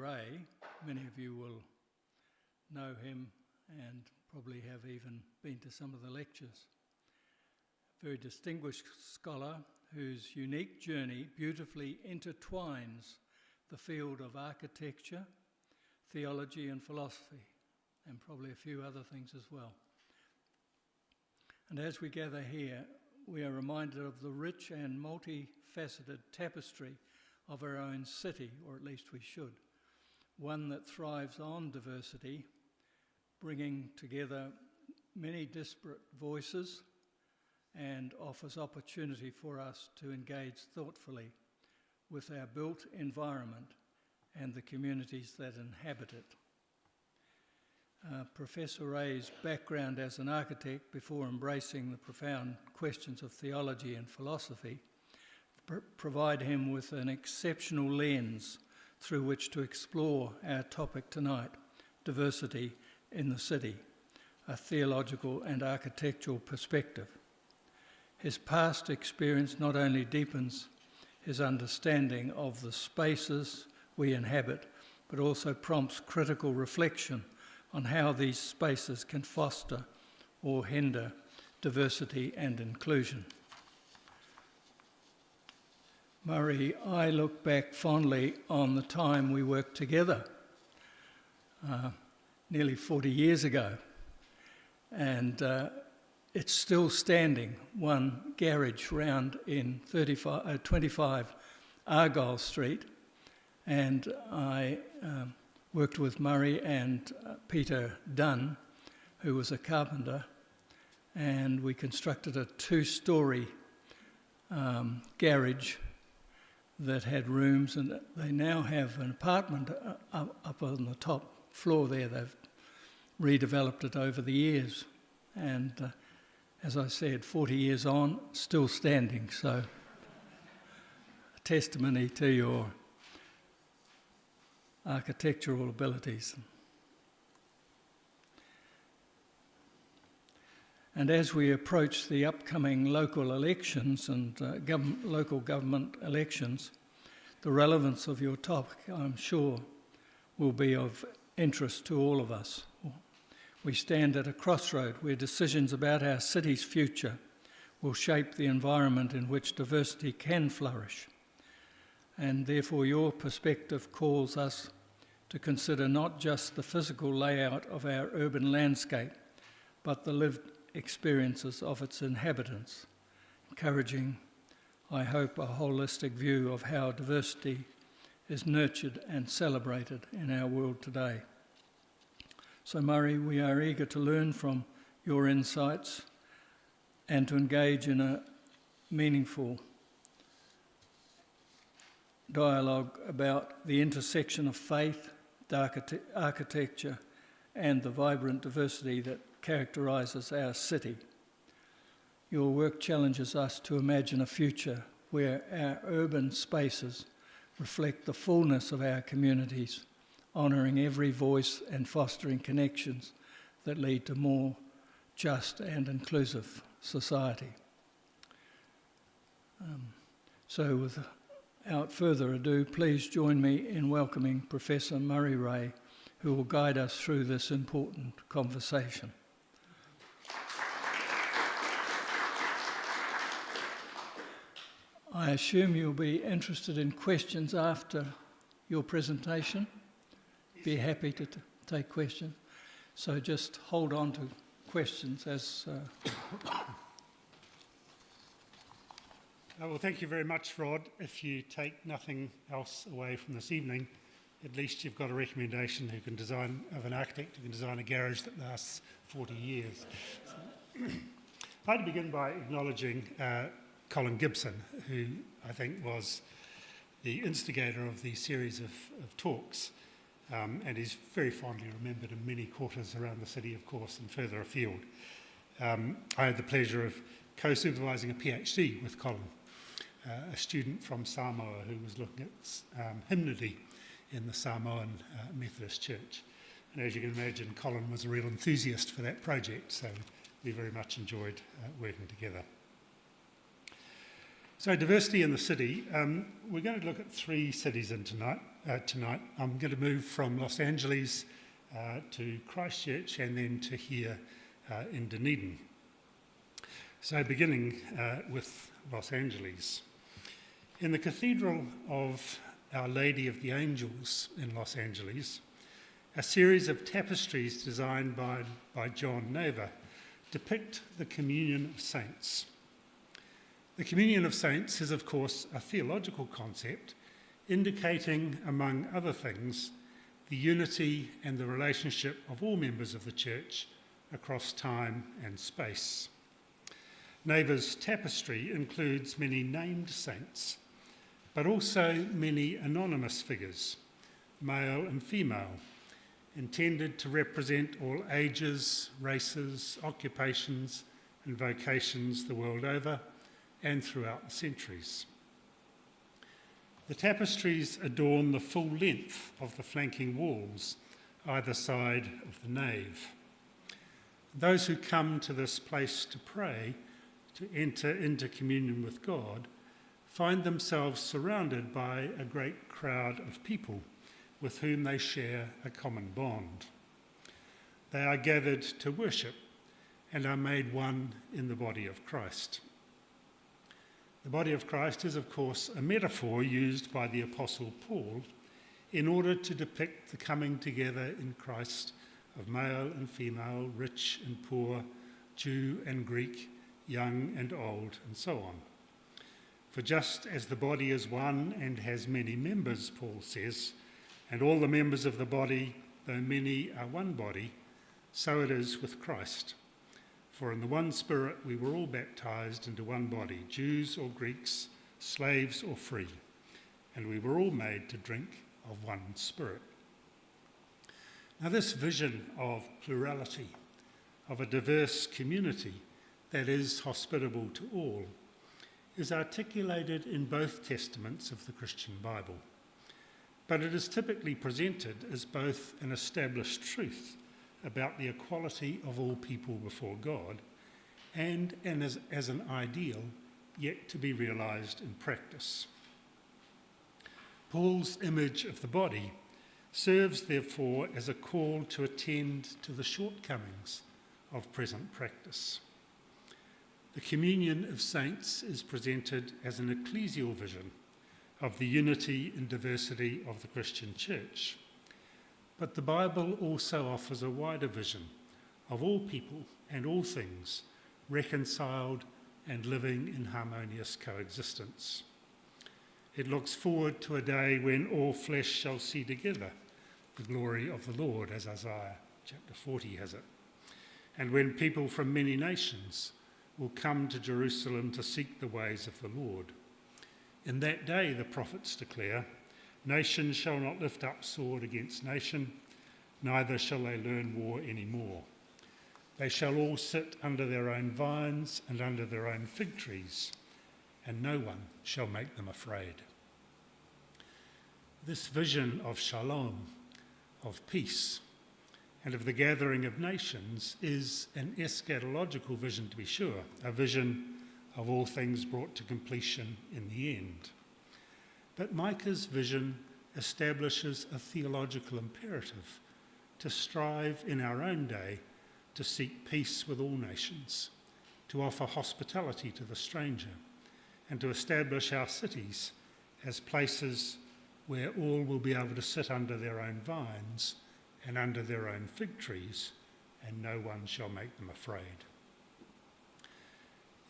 Ray, many of you will know him and probably have even been to some of the lectures. A very distinguished scholar whose unique journey beautifully intertwines the field of architecture, theology and philosophy, and probably a few other things as well. And as we gather here, we are reminded of the rich and multifaceted tapestry of our own city, or at least we should, one that thrives on diversity, bringing together many disparate voices and offers opportunity for us to engage thoughtfully with our built environment and the communities that inhabit it. Professor Ray's background as an architect before embracing the profound questions of theology and philosophy provide him with an exceptional lens through which to explore our topic tonight, diversity in the city, a theological and architectural perspective. His past experience not only deepens his understanding of the spaces we inhabit, but also prompts critical reflection on how these spaces can foster or hinder diversity and inclusion. Murray, I look back fondly on the time we worked together nearly 40 years ago, and it's still standing, one garage round in 25 Argyle Street, and I worked with Murray and Peter Dunn, who was a carpenter, and we constructed a two-storey garage that had rooms, and they now have an apartment up on the top floor there. They've redeveloped it over the years, and as I said, 40 years on, still standing, so a testimony to your architectural abilities. And as we approach the upcoming local elections and local government elections, the relevance of your topic, I'm sure, will be of interest to all of us. We stand at a crossroad where decisions about our city's future will shape the environment in which diversity can flourish. And therefore your perspective calls us to consider not just the physical layout of our urban landscape, but the lived experiences of its inhabitants, encouraging, I hope, a holistic view of how diversity is nurtured and celebrated in our world today. So Murray, we are eager to learn from your insights and to engage in a meaningful dialogue about the intersection of faith, architecture, and the vibrant diversity that characterises our city. Your work challenges us to imagine a future where our urban spaces reflect the fullness of our communities, honouring every voice and fostering connections that lead to more just and inclusive society. So without further ado, please join me in welcoming Professor Murray Ray, who will guide us through this important conversation. I assume you'll be interested in questions after your presentation. Be happy to take questions. So just hold on to questions as... Well, thank you very much, Rod. If you take nothing else away from this evening, at least you've got a recommendation of an architect who can design a garage that lasts 40 years. So, I'd like to begin by acknowledging Colin Gibson, who I think was the instigator of the series of talks, and is very fondly remembered in many quarters around the city, of course, and further afield. I had the pleasure of co-supervising a PhD with Colin, a student from Samoa who was looking at hymnody in the Samoan Methodist Church. And as you can imagine, Colin was a real enthusiast for that project, so we very much enjoyed working together. So diversity in the city, we're going to look at three cities in tonight. tonight. I'm going to move from Los Angeles to Christchurch and then to here in Dunedin. So beginning with Los Angeles. In the Cathedral of Our Lady of the Angels in Los Angeles, a series of tapestries designed by John Neighbour depict the communion of saints. The communion of saints is, of course, a theological concept indicating, among other things, the unity and the relationship of all members of the Church across time and space. Neighbour's tapestry includes many named saints, but also many anonymous figures, male and female, intended to represent all ages, races, occupations and vocations the world over and throughout the centuries. The tapestries adorn the full length of the flanking walls either side of the nave. Those who come to this place to pray, to enter into communion with God, find themselves surrounded by a great crowd of people with whom they share a common bond. They are gathered to worship and are made one in the body of Christ. The body of Christ is, of course, a metaphor used by the Apostle Paul in order to depict the coming together in Christ of male and female, rich and poor, Jew and Greek, young and old, and so on. For just as the body is one and has many members, Paul says, and all the members of the body, though many, are one body, so it is with Christ. For in the one Spirit we were all baptized into one body, Jews or Greeks, slaves or free, and we were all made to drink of one Spirit. Now this vision of plurality, of a diverse community that is hospitable to all, is articulated in both testaments of the Christian Bible. But it is typically presented as both an established truth about the equality of all people before God and as an ideal yet to be realised in practice. Paul's image of the body serves, therefore, as a call to attend to the shortcomings of present practice. The communion of saints is presented as an ecclesial vision of the unity and diversity of the Christian Church. But the Bible also offers a wider vision of all people and all things reconciled and living in harmonious coexistence. It looks forward to a day when all flesh shall see together the glory of the Lord, as Isaiah chapter 40 has it, and when people from many nations will come to Jerusalem to seek the ways of the Lord. In that day, the prophets declare, nation shall not lift up sword against nation, neither shall they learn war any more. They shall all sit under their own vines and under their own fig trees, and no one shall make them afraid. This vision of shalom, of peace, and of the gathering of nations is an eschatological vision, to be sure, a vision of all things brought to completion in the end. But Micah's vision establishes a theological imperative to strive in our own day to seek peace with all nations, to offer hospitality to the stranger, and to establish our cities as places where all will be able to sit under their own vines and under their own fig trees, and no one shall make them afraid.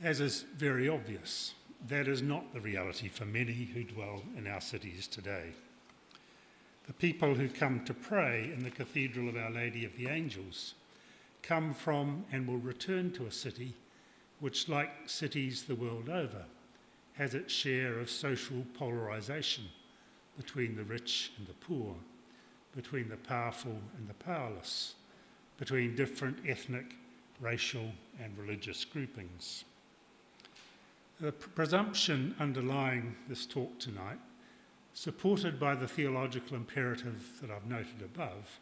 As is very obvious, that is not the reality for many who dwell in our cities today. The people who come to pray in the Cathedral of Our Lady of the Angels come from and will return to a city which, like cities the world over, has its share of social polarisation between the rich and the poor, between the powerful and the powerless, between different ethnic, racial and religious groupings. The presumption underlying this talk tonight, supported by the theological imperative that I've noted above,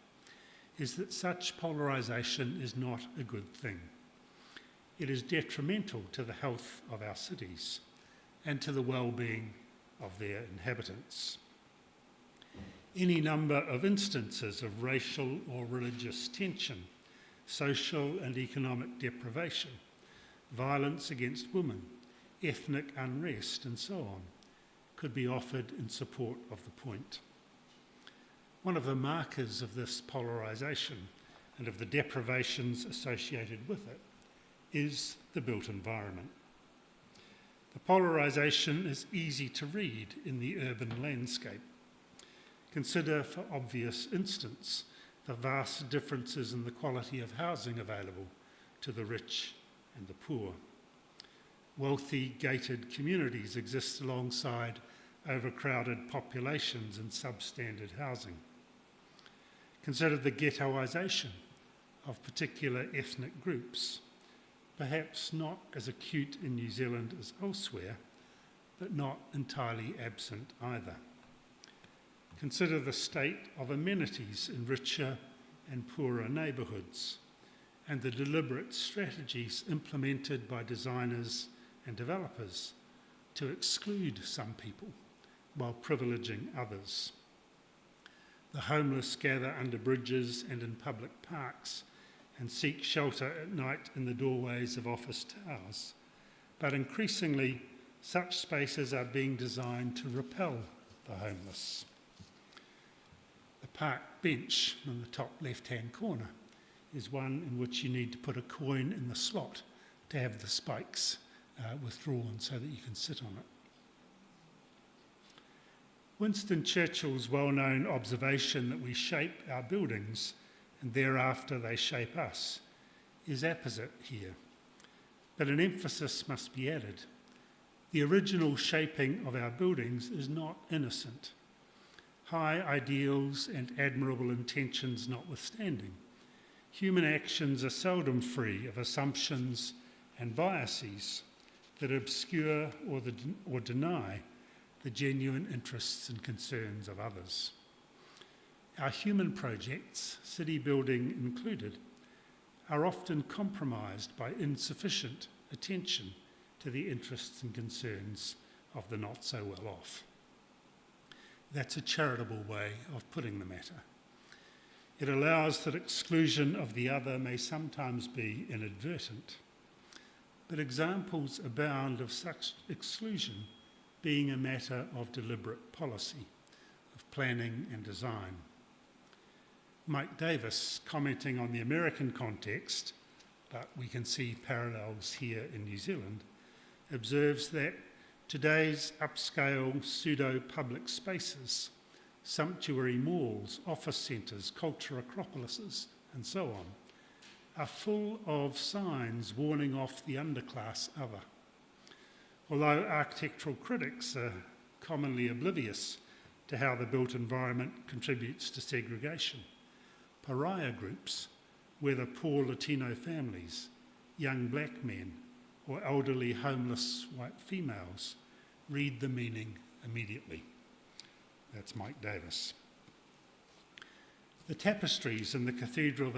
is that such polarisation is not a good thing. It is detrimental to the health of our cities and to the well-being of their inhabitants. any number of instances of racial or religious tension, social and economic deprivation, violence against women, ethnic unrest, and so on, could be offered in support of the point. One of the markers of this polarisation and of the deprivations associated with it is the built environment. The polarisation is easy to read in the urban landscape. Consider, for obvious instance, the vast differences in the quality of housing available to the rich and the poor. Wealthy, gated communities exist alongside overcrowded populations in substandard housing. Consider the ghettoisation of particular ethnic groups, perhaps not as acute in New Zealand as elsewhere, but not entirely absent either. Consider the state of amenities in richer and poorer neighbourhoods, and the deliberate strategies implemented by designers and developers to exclude some people while privileging others. The homeless gather under bridges and in public parks and seek shelter at night in the doorways of office towers, but increasingly such spaces are being designed to repel the homeless. The park bench in the top left-hand corner is one in which you need to put a coin in the slot to have the spikes withdrawn so that you can sit on it. Winston Churchill's well-known observation that we shape our buildings and thereafter they shape us is apposite here, but an emphasis must be added. The original shaping of our buildings is not innocent. High ideals and admirable intentions notwithstanding, human actions are seldom free of assumptions and biases that obscure or deny the genuine interests and concerns of others. Our human projects, city building included, are often compromised by insufficient attention to the interests and concerns of the not so well off. That's a charitable way of putting the matter. It allows that exclusion of the other may sometimes be inadvertent, but examples abound of such exclusion being a matter of deliberate policy, of planning and design. Mike Davis, commenting on the American context, but we can see parallels here in New Zealand, observes that today's upscale pseudo-public spaces, sumptuary malls, office centres, culture acropolises, and so on, are full of signs warning off the underclass other. Although architectural critics are commonly oblivious to how the built environment contributes to segregation, pariah groups, whether poor Latino families, young black men, or elderly homeless white females, read the meaning immediately. That's Mike Davis. The tapestries in the Cathedral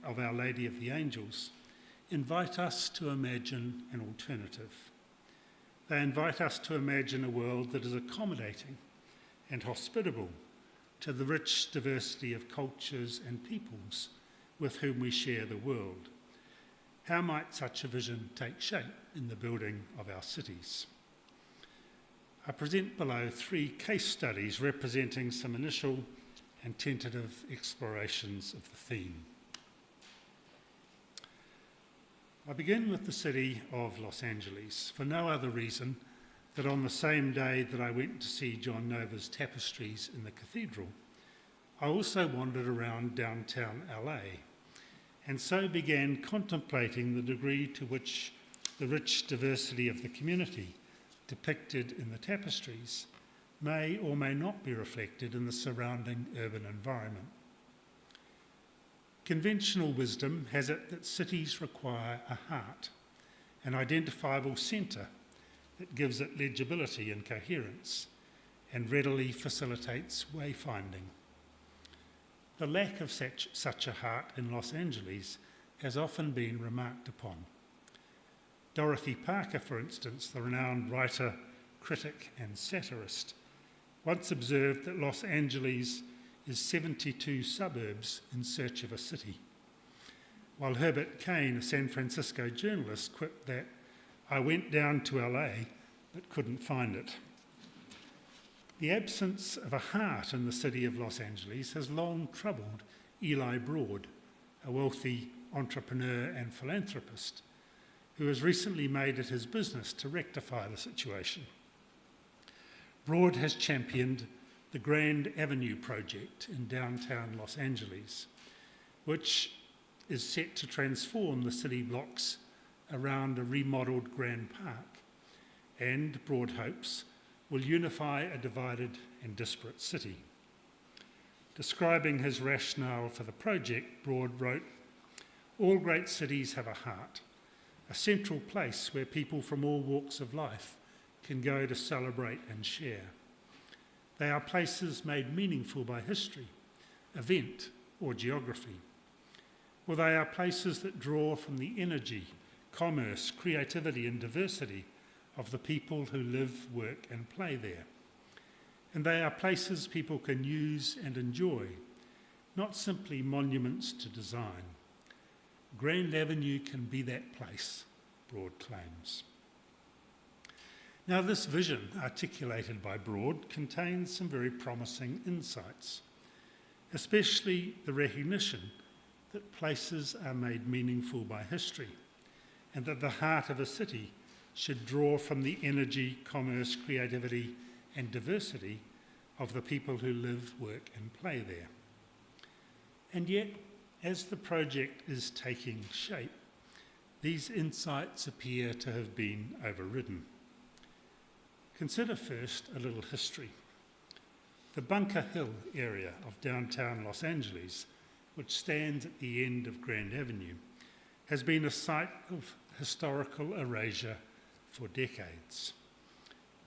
of Our Lady of the Angels invite us to imagine an alternative. They invite us to imagine a world that is accommodating and hospitable to the rich diversity of cultures and peoples with whom we share the world. How might such a vision take shape in the building of our cities? I present below 3 case studies representing some initial and tentative explorations of the theme. I begin with the city of Los Angeles, for no other reason that on the same day that I went to see John Nova's tapestries in the cathedral, I also wandered around downtown LA, and so began contemplating the degree to which the rich diversity of the community depicted in the tapestries may or may not be reflected in the surrounding urban environment. Conventional wisdom has it that cities require a heart, an identifiable centre that gives it legibility and coherence, and readily facilitates wayfinding. The lack of such a heart in Los Angeles has often been remarked upon. Dorothy Parker, for instance, the renowned writer, critic and satirist, once observed that Los Angeles is 72 suburbs in search of a city. While Herbert Kane, a San Francisco journalist, quipped that, "I went down to LA but couldn't find it." The absence of a heart in the city of Los Angeles has long troubled Eli Broad, a wealthy entrepreneur and philanthropist, who has recently made it his business to rectify the situation. Broad has championed the Grand Avenue project in downtown Los Angeles, which is set to transform the city blocks around a remodelled Grand Park, and, Broad hopes, will unify a divided and disparate city. Describing his rationale for the project, Broad wrote, "All great cities have a heart, a central place where people from all walks of life can go to celebrate and share. They are places made meaningful by history, event, or geography. Or they are places that draw from the energy, commerce, creativity, and diversity of the people who live, work, and play there. And they are places people can use and enjoy, not simply monuments to design. Grand Avenue can be that place," Broad claims. Now, this vision, articulated by Broad, contains some very promising insights, especially the recognition that places are made meaningful by history, and that the heart of a city should draw from the energy, commerce, creativity, and diversity of the people who live, work, and play there. And yet, as the project is taking shape, these insights appear to have been overridden. Consider first a little history. The Bunker Hill area of downtown Los Angeles, which stands at the end of Grand Avenue, has been a site of historical erasure for decades.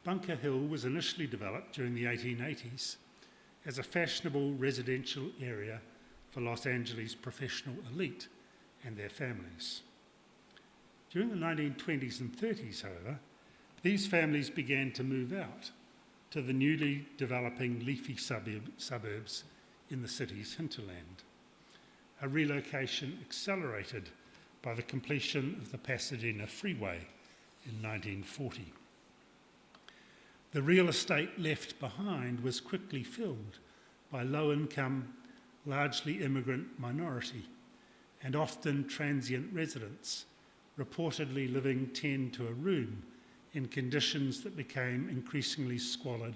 Bunker Hill was initially developed during the 1880s as a fashionable residential area for Los Angeles' professional elite and their families. During the 1920s and 30s, however, these families began to move out to the newly developing leafy suburbs in the city's hinterland, a relocation accelerated by the completion of the Pasadena Freeway in 1940. The real estate left behind was quickly filled by low-income, largely immigrant minority and often transient residents, reportedly living 10 to a room in conditions that became increasingly squalid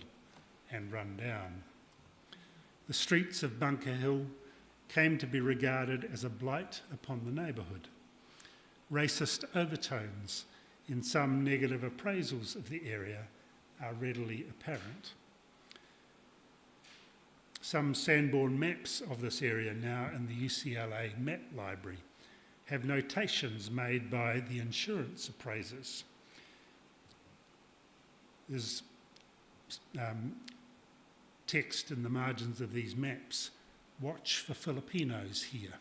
and run down. The streets of Bunker Hill came to be regarded as a blight upon the neighbourhood. Racist overtones in some negative appraisals of the area are readily apparent. Some Sanborn maps of this area, now in the UCLA Map Library, have notations made by the insurance appraisers. There's text in the margins of these maps: "Watch for Filipinos here."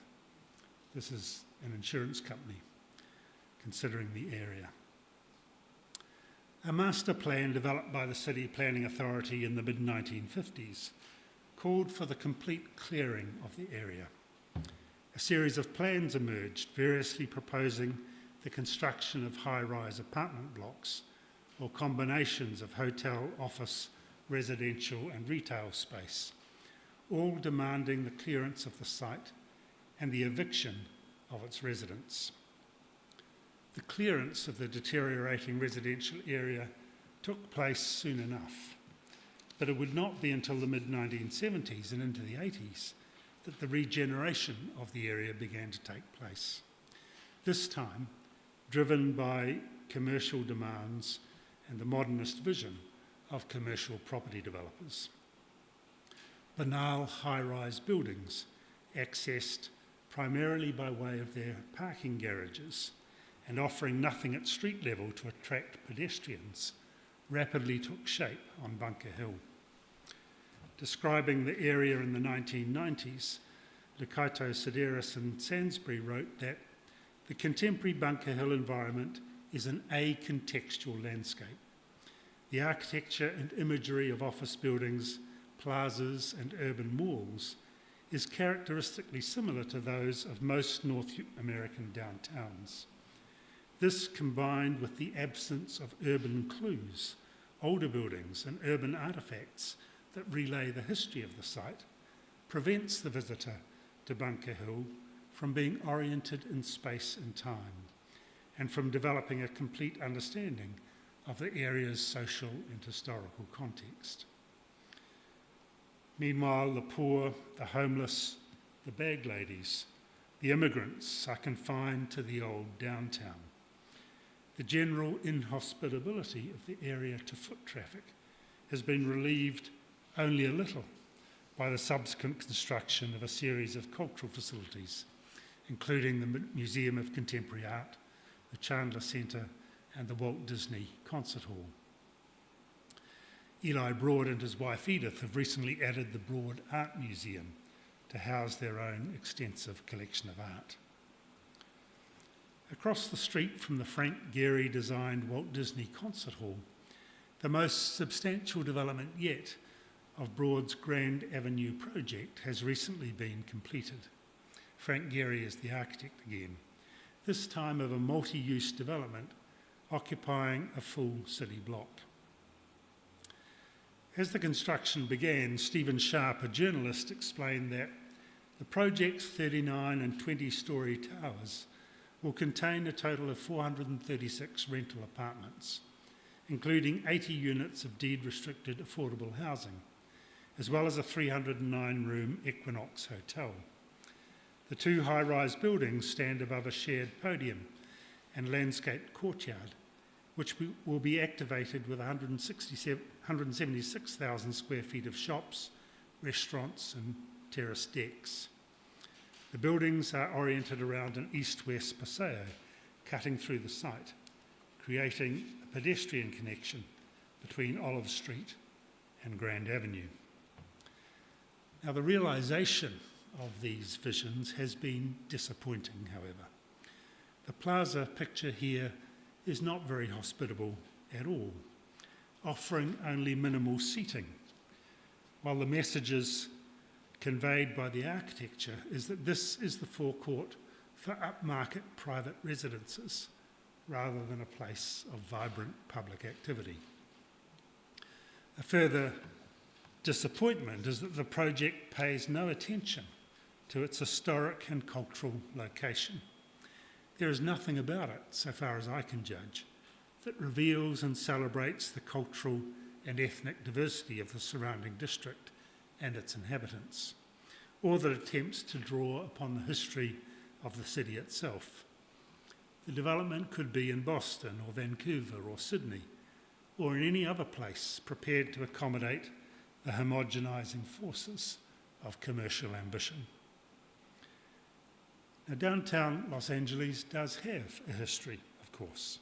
This is an insurance company considering the area. A master plan developed by the City Planning Authority in the mid-1950s called for the complete clearing of the area. A series of plans emerged, variously proposing the construction of high-rise apartment blocks or combinations of hotel, office, residential and retail space, all demanding the clearance of the site and the eviction of its residents. The clearance of the deteriorating residential area took place soon enough, but it would not be until the mid-1970s and into the 80s that the regeneration of the area began to take place. This time, driven by commercial demands and the modernist vision of commercial property developers. Banal high-rise buildings, accessed primarily by way of their parking garages and offering nothing at street level to attract pedestrians, rapidly took shape on Bunker Hill. Describing the area in the 1990s, Lucato, Sedaris and Sansbury wrote that the contemporary Bunker Hill environment is an acontextual landscape. The architecture and imagery of office buildings plazas and urban malls is characteristically similar to those of most North American downtowns. This, combined with the absence of urban clues, older buildings and urban artefacts that relay the history of the site, prevents the visitor to Bunker Hill from being oriented in space and time, and from developing a complete understanding of the area's social and historical context. Meanwhile, the poor, the homeless, the bag ladies, the immigrants are confined to the old downtown. The general inhospitability of the area to foot traffic has been relieved only a little by the subsequent construction of a series of cultural facilities, including the Museum of Contemporary Art, the Chandler Centre, and the Walt Disney Concert Hall. Eli Broad and his wife Edith have recently added the Broad Art Museum to house their own extensive collection of art. Across the street from the Frank Gehry designed Walt Disney Concert Hall, the most substantial development yet of Broad's Grand Avenue project has recently been completed. Frank Gehry is the architect again, this time of a multi-use development occupying a full city block. As the construction began, Stephen Sharp, a journalist, explained that the project's 39 and 20-storey towers will contain a total of 436 rental apartments, including 80 units of deed-restricted affordable housing, as well as a 309-room Equinox hotel. The two high-rise buildings stand above a shared podium and landscaped courtyard, which will be activated with 176,000 square feet of shops, restaurants and terrace decks. The buildings are oriented around an east-west paseo cutting through the site, creating a pedestrian connection between Olive Street and Grand Avenue. Now, the realisation of these visions has been disappointing, however. The plaza picture here is not very hospitable at all, offering only minimal seating, while the messages conveyed by the architecture is that this is the forecourt for upmarket private residences rather than a place of vibrant public activity. A further disappointment is that the project pays no attention to its historic and cultural location. There is nothing about it, so far as I can judge, that reveals and celebrates the cultural and ethnic diversity of the surrounding district and its inhabitants, or that attempts to draw upon the history of the city itself. The development could be in Boston or Vancouver or Sydney, or in any other place prepared to accommodate the homogenising forces of commercial ambition. Now, downtown Los Angeles does have a history, of course,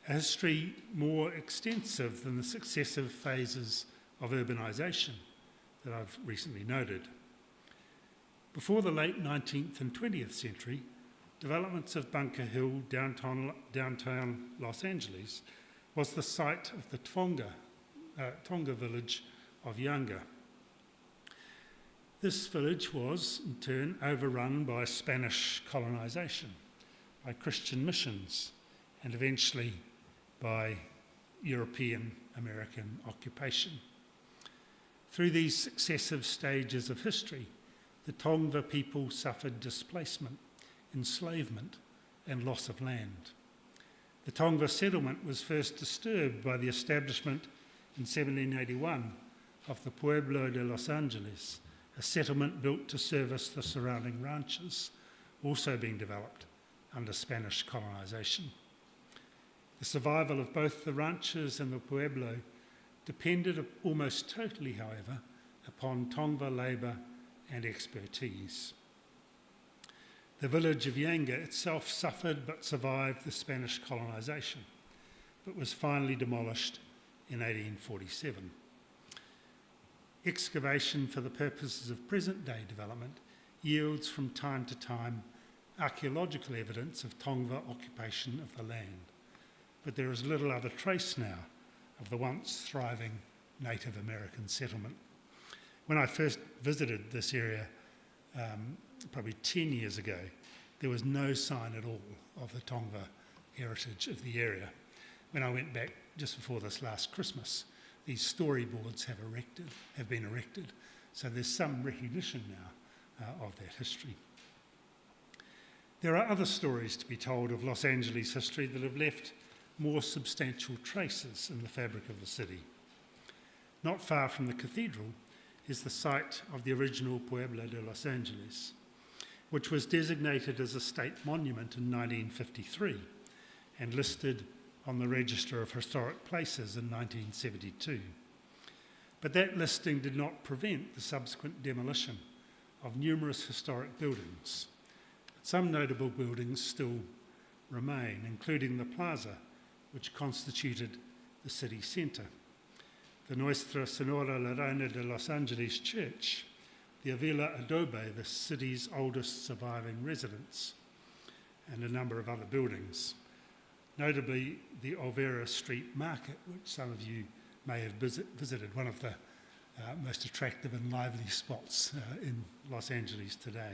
a history more extensive than the successive phases of urbanisation that I've recently noted. Before the late 19th and 20th century, developments of Bunker Hill, downtown Los Angeles, was the site of the Tonga village of Yanga. This village was, in turn, overrun by Spanish colonisation, by Christian missions, and eventually by European American occupation. Through these successive stages of history, the Tongva people suffered displacement, enslavement, and loss of land. The Tongva settlement was first disturbed by the establishment in 1781 of the Pueblo de Los Angeles, a settlement built to service the surrounding ranches, also being developed under Spanish colonisation. The survival of both the ranches and the Pueblo depended almost totally, however, upon Tongva labour and expertise. The village of Yanga itself suffered but survived the Spanish colonisation, but was finally demolished in 1847. Excavation for the purposes of present-day development yields from time to time archaeological evidence of Tongva occupation of the land, but there is little other trace now of the once thriving Native American settlement When I first visited this area, probably 10 years ago, there was no sign at all of the Tongva heritage of the area. When I went back just before this last Christmas, these storyboards have been erected, so there's some recognition now of that history. There are other stories to be told of Los Angeles history that have left more substantial traces in the fabric of the city. Not far from the cathedral is the site of the original Pueblo de Los Angeles, which was designated as a state monument in 1953 and listed on the Register of Historic Places in 1972. But that listing did not prevent the subsequent demolition of numerous historic buildings. Some notable buildings still remain, including the plaza, which constituted the city centre, the Nuestra Señora la Reina de Los Angeles Church, the Avila Adobe, the city's oldest surviving residence, and a number of other buildings, notably the Olvera Street Market, which some of you may have visited, one of the most attractive and lively spots in Los Angeles today.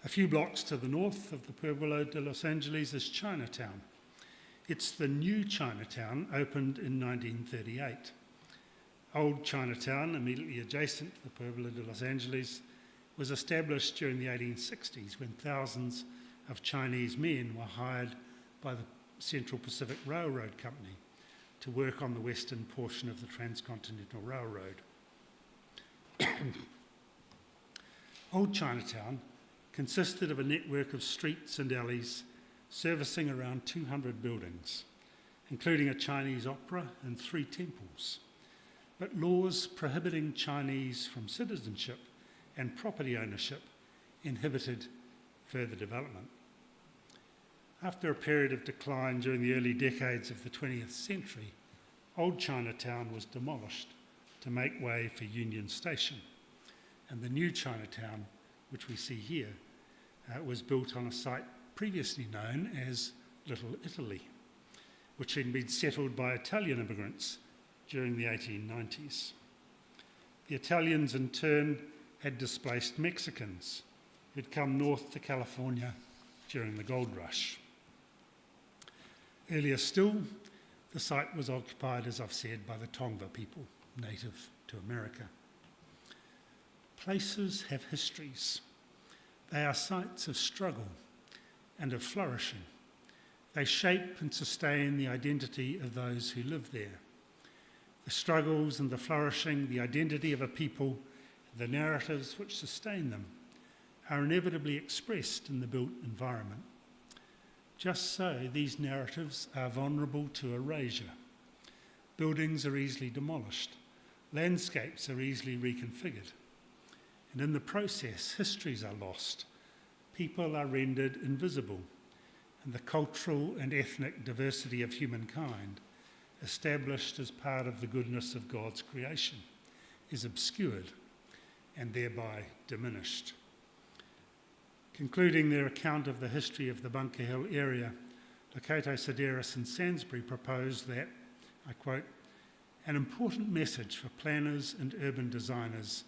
A few blocks to the north of the Pueblo de Los Angeles is Chinatown. It's the new Chinatown, opened in 1938. Old Chinatown, immediately adjacent to the Pueblo de Los Angeles, was established during the 1860s when thousands of Chinese men were hired by the Central Pacific Railroad Company to work on the western portion of the Transcontinental Railroad. Old Chinatown consisted of a network of streets and alleys servicing around 200 buildings, including a Chinese opera and 3 temples. But laws prohibiting Chinese from citizenship and property ownership inhibited further development. After a period of decline during the early decades of the 20th century, Old Chinatown was demolished to make way for Union Station, and the new Chinatown, which we see here, was built on a site previously known as Little Italy, which had been settled by Italian immigrants during the 1890s. The Italians, in turn, had displaced Mexicans who'd come north to California during the gold rush. Earlier still, the site was occupied, as I've said, by the Tongva people, native to America. Places have histories. They are sites of struggle and of flourishing. They shape and sustain the identity of those who live there. The struggles and the flourishing, the identity of a people, the narratives which sustain them, are inevitably expressed in the built environment. Just so, these narratives are vulnerable to erasure. Buildings are easily demolished. Landscapes are easily reconfigured. And in the process, histories are lost. People are rendered invisible. And the cultural and ethnic diversity of humankind, established as part of the goodness of God's creation, is obscured and thereby diminished. Concluding their account of the history of the Bunker Hill area, Locato Sedaris and Sainsbury proposed that, I quote, "An important message for planners and urban designers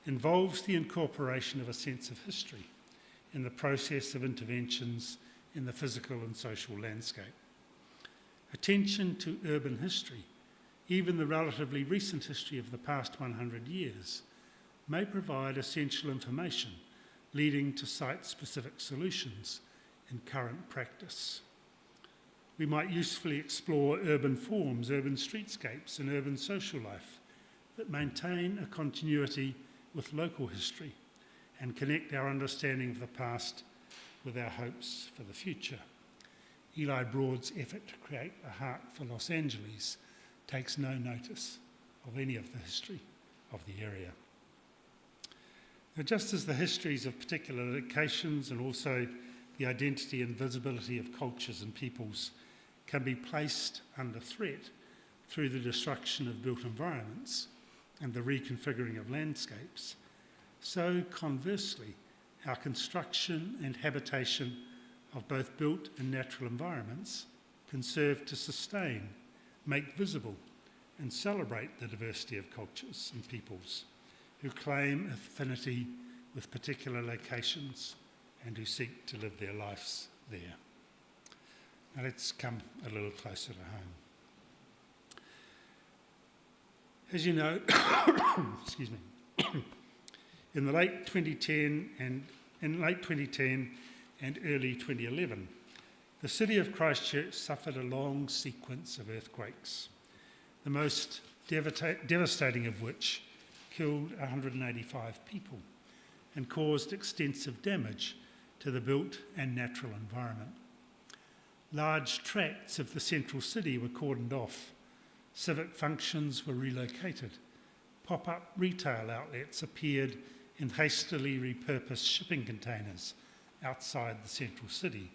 involves the incorporation of a sense of history in the process of interventions in the physical and social landscape. Attention to urban history, even the relatively recent history of the past 100 years, may provide essential information leading to site-specific solutions in current practice. We might usefully explore urban forms, urban streetscapes, and urban social life that maintain a continuity with local history and connect our understanding of the past with our hopes for the future." Eli Broad's effort to create a heart for Los Angeles takes no notice of any of the history of the area. Now, just as the histories of particular locations and also the identity and visibility of cultures and peoples can be placed under threat through the destruction of built environments and the reconfiguring of landscapes, so conversely, our construction and habitation of both built and natural environments can serve to sustain, make visible, and celebrate the diversity of cultures and peoples who claim affinity with particular locations and who seek to live their lives there. Now let's come a little closer to home. As you know, excuse me, in late 2010 and early 2011, the city of Christchurch suffered a long sequence of earthquakes, the most devastating of which killed 185 people and caused extensive damage to the built and natural environment. Large tracts of the central city were cordoned off, civic functions were relocated, pop-up retail outlets appeared in hastily repurposed shipping containers outside the central city.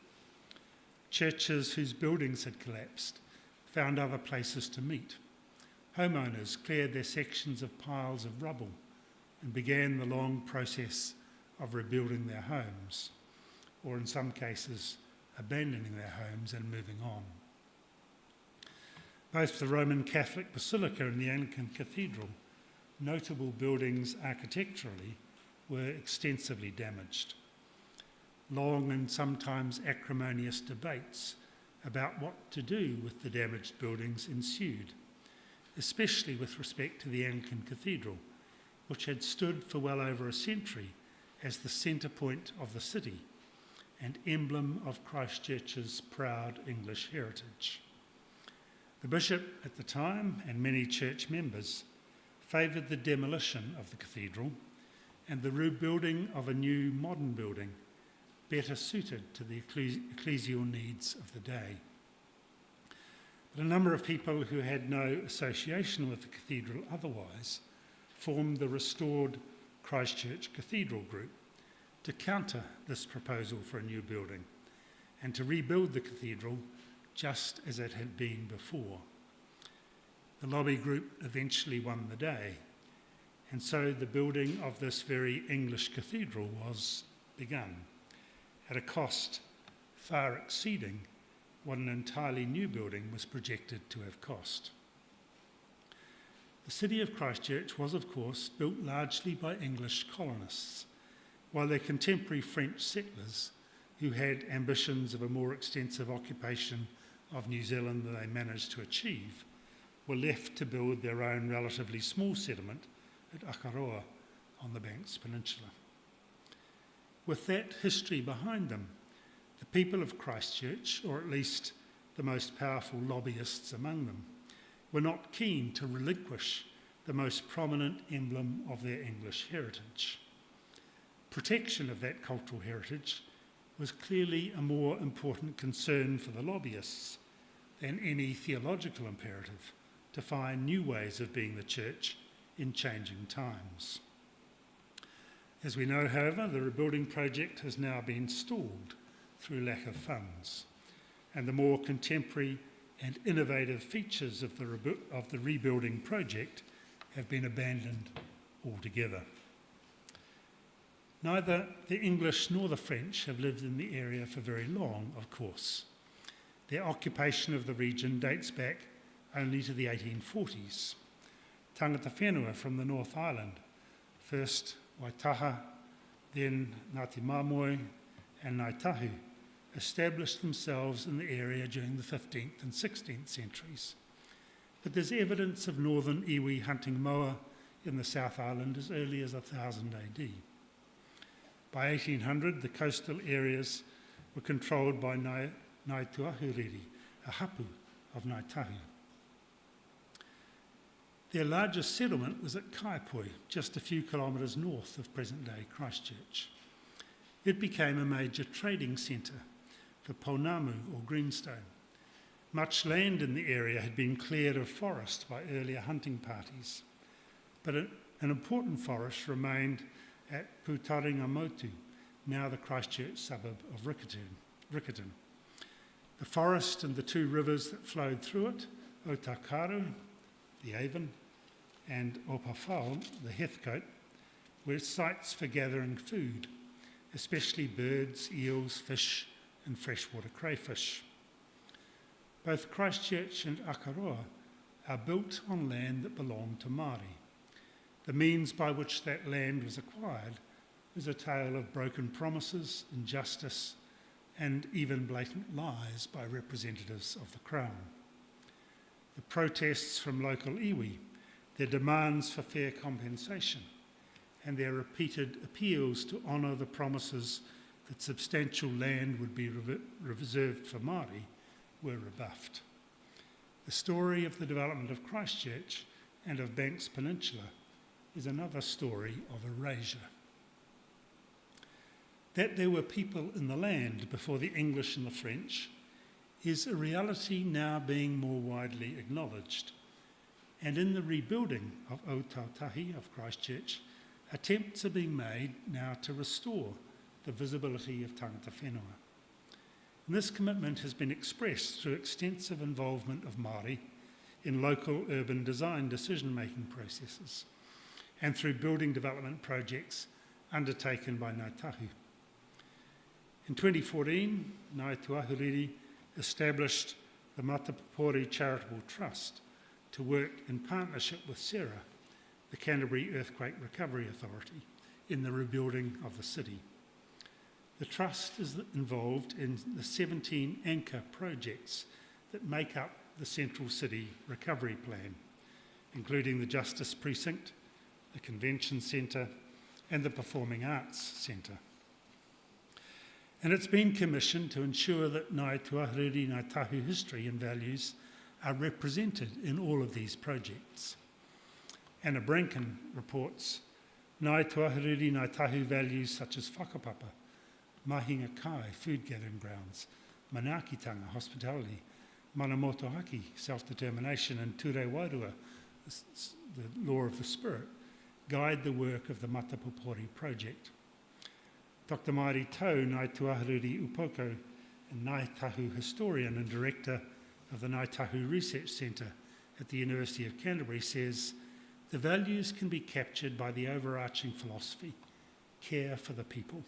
Churches whose buildings had collapsed found other places to meet. Homeowners cleared their sections of piles of rubble and began the long process of rebuilding their homes, or in some cases, abandoning their homes and moving on. Both the Roman Catholic Basilica and the Anglican Cathedral, notable buildings architecturally, were extensively damaged. Long and sometimes acrimonious debates about what to do with the damaged buildings ensued, especially with respect to the Anglican Cathedral, which had stood for well over a century as the centre point of the city and emblem of Christchurch's proud English heritage. The bishop at the time and many church members favoured the demolition of the cathedral and the rebuilding of a new modern building better suited to the ecclesial needs of the day. But a number of people who had no association with the cathedral otherwise formed the restored Christchurch Cathedral Group to counter this proposal for a new building and to rebuild the cathedral just as it had been before. The lobby group eventually won the day, and so the building of this very English cathedral was begun, at a cost far exceeding what an entirely new building was projected to have cost. The city of Christchurch was, of course, built largely by English colonists, while their contemporary French settlers, who had ambitions of a more extensive occupation of New Zealand than they managed to achieve, were left to build their own relatively small settlement at Akaroa on the Banks Peninsula. With that history behind them, the people of Christchurch, or at least the most powerful lobbyists among them, were not keen to relinquish the most prominent emblem of their English heritage. Protection of that cultural heritage was clearly a more important concern for the lobbyists than any theological imperative to find new ways of being the church in changing times. As we know, however, the rebuilding project has now been stalled through lack of funds, and the more contemporary and innovative features of the rebuilding project have been abandoned altogether. Neither the English nor the French have lived in the area for very long, of course. Their occupation of the region dates back only to the 1840s. Tangata whenua from the North Island, first Waitaha, then Ngāti Māmoe and Ngaitahu, established themselves in the area during the 15th and 16th centuries. But there's evidence of northern iwi hunting moa in the South Island as early as 1000 AD. By 1800, the coastal areas were controlled by Ngāi Tuahuriri, a hapu of Ngaitahu. Their largest settlement was at Kaipoi, just a few kilometres north of present-day Christchurch. It became a major trading centre for pounamu or greenstone. Much land in the area had been cleared of forest by earlier hunting parties, but an important forest remained at Putaringamotu, now the Christchurch suburb of Riccarton. The forest and the two rivers that flowed through it, Otakaru, the Avon, and Opawhao, the Heathcote, were sites for gathering food, especially birds, eels, fish, and freshwater crayfish. Both Christchurch and Akaroa are built on land that belonged to Māori. The means by which that land was acquired is a tale of broken promises, injustice, and even blatant lies by representatives of the Crown. The protests from local iwi, their demands for fair compensation, and their repeated appeals to honour the promises that substantial land would be reserved for Māori were rebuffed. The story of the development of Christchurch and of Banks Peninsula is another story of erasure. That there were people in the land before the English and the French is a reality now being more widely acknowledged. And in the rebuilding of Ōtautahi of Christchurch, attempts are being made now to restore the visibility of tangata whenua. And this commitment has been expressed through extensive involvement of Māori in local urban design decision-making processes and through building development projects undertaken by Ngāi Tahu. In 2014, Ngāi Tuahuriri established the Matapapori Charitable Trust to work in partnership with SERA, the Canterbury Earthquake Recovery Authority, in the rebuilding of the city. The Trust is involved in the 17 anchor projects that make up the Central City Recovery Plan, including the Justice Precinct, the Convention Centre, and the Performing Arts Centre. And it's been commissioned to ensure that Ngāi Tuahuriri Ngāi Tahu history and values are represented in all of these projects. Anna Branken reports, Ngāi Tuahuriri Ngāi Tahu values such as whakapapa, mahinga kai, food gathering grounds, manaakitanga, hospitality, manamotohaki, self-determination, and ture wairua, the law of the spirit, guide the work of the Matapapori project. Dr. Mairi Tau, Ngāi Tuahuriri Upoko, and Ngāi Tahu historian and director of the Ngāi Tahu Research Centre at the University of Canterbury, says, the values can be captured by the overarching philosophy, care for the people.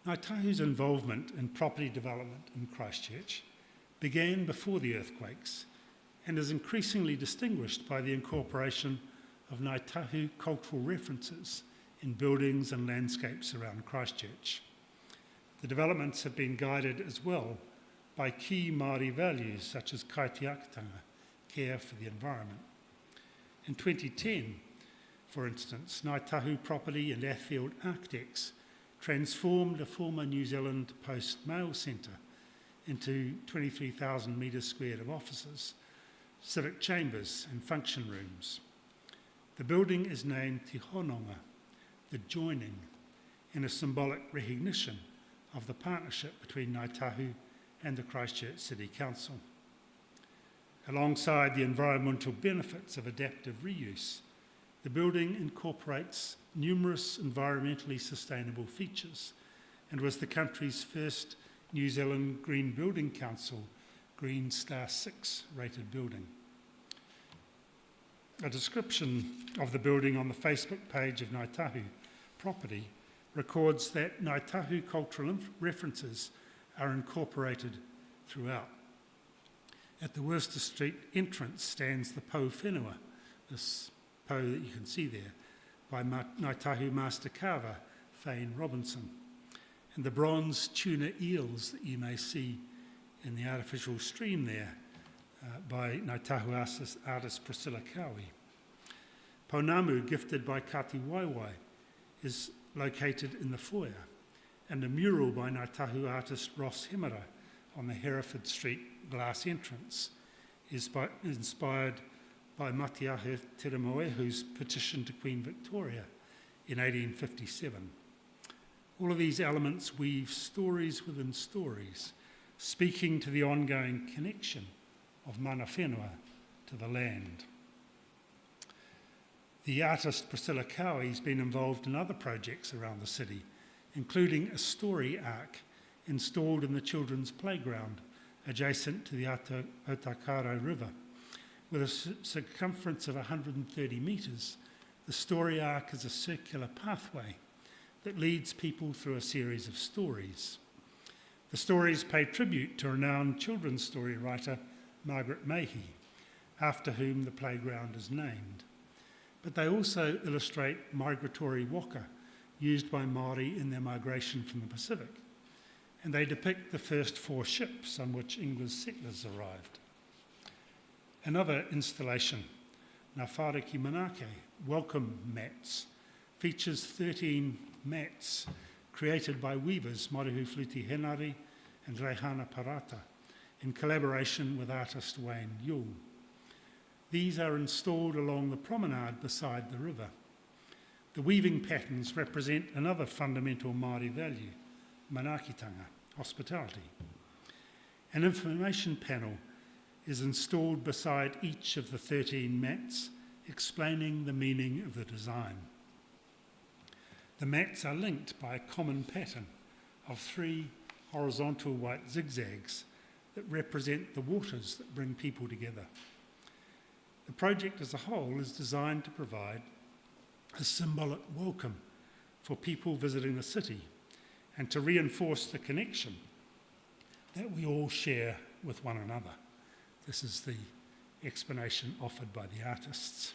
Ngāi Tahu's involvement in property development in Christchurch began before the earthquakes and is increasingly distinguished by the incorporation of Ngāi Tahu cultural references in buildings and landscapes around Christchurch. The developments have been guided as well by key Māori values such as kaitiakitanga, care for the environment. In 2010, for instance, Ngāi Tahu Property and Athfield Architects transformed a former New Zealand Post Mail Centre into 23,000 metres squared of offices, civic chambers and function rooms. The building is named Te Hononga, the joining, in a symbolic recognition of the partnership between Ngāi Tahu and the Christchurch City Council. Alongside the environmental benefits of adaptive reuse, the building incorporates numerous environmentally sustainable features and was the country's first New Zealand Green Building Council Green Star 6 rated building. A description of the building on the Facebook page of Ngāi Tahu Property records that Ngāi Tahu cultural references are incorporated throughout. At the Worcester Street entrance stands the Pou Whenua, this pou that you can see there, by Ngāi Tahu master carver Fane Robinson, and the bronze tuna eels that you may see in the artificial stream there by Ngāi Tahu artist Priscilla Cowie. Pounamu, gifted by Kati Waiwai, is located in the foyer, and a mural by Ngāi Tahu artist Ross Hemera on the Hereford Street glass entrance is inspired by Matiahe Teremoehu's petition to Queen Victoria in 1857. All of these elements weave stories within stories, speaking to the ongoing connection of mana whenua to the land. The artist Priscilla Cowie has been involved in other projects around the city, including a story arc installed in the children's playground adjacent to the Otakaro River. With a circumference of 130 metres, the story arc is a circular pathway that leads people through a series of stories. The stories pay tribute to renowned children's story writer Margaret Mayhew, after whom the playground is named. But they also illustrate migratory waka used by Māori in their migration from the Pacific, and they depict the first 4 ships on which English settlers arrived. Another installation, Ngā Whāriki Manake, Welcome Mats, features 13 mats created by weavers Morihu Fluti Henare and Reihana Parata in collaboration with artist Wayne Yule. These are installed along the promenade beside the river. The weaving patterns represent another fundamental Māori value, manaakitanga, hospitality. An information panel is installed beside each of the 13 mats, explaining the meaning of the design. The mats are linked by a common pattern of 3 horizontal white zigzags that represent the waters that bring people together. The project as a whole is designed to provide a symbolic welcome for people visiting the city and to reinforce the connection that we all share with one another. This is the explanation offered by the artists.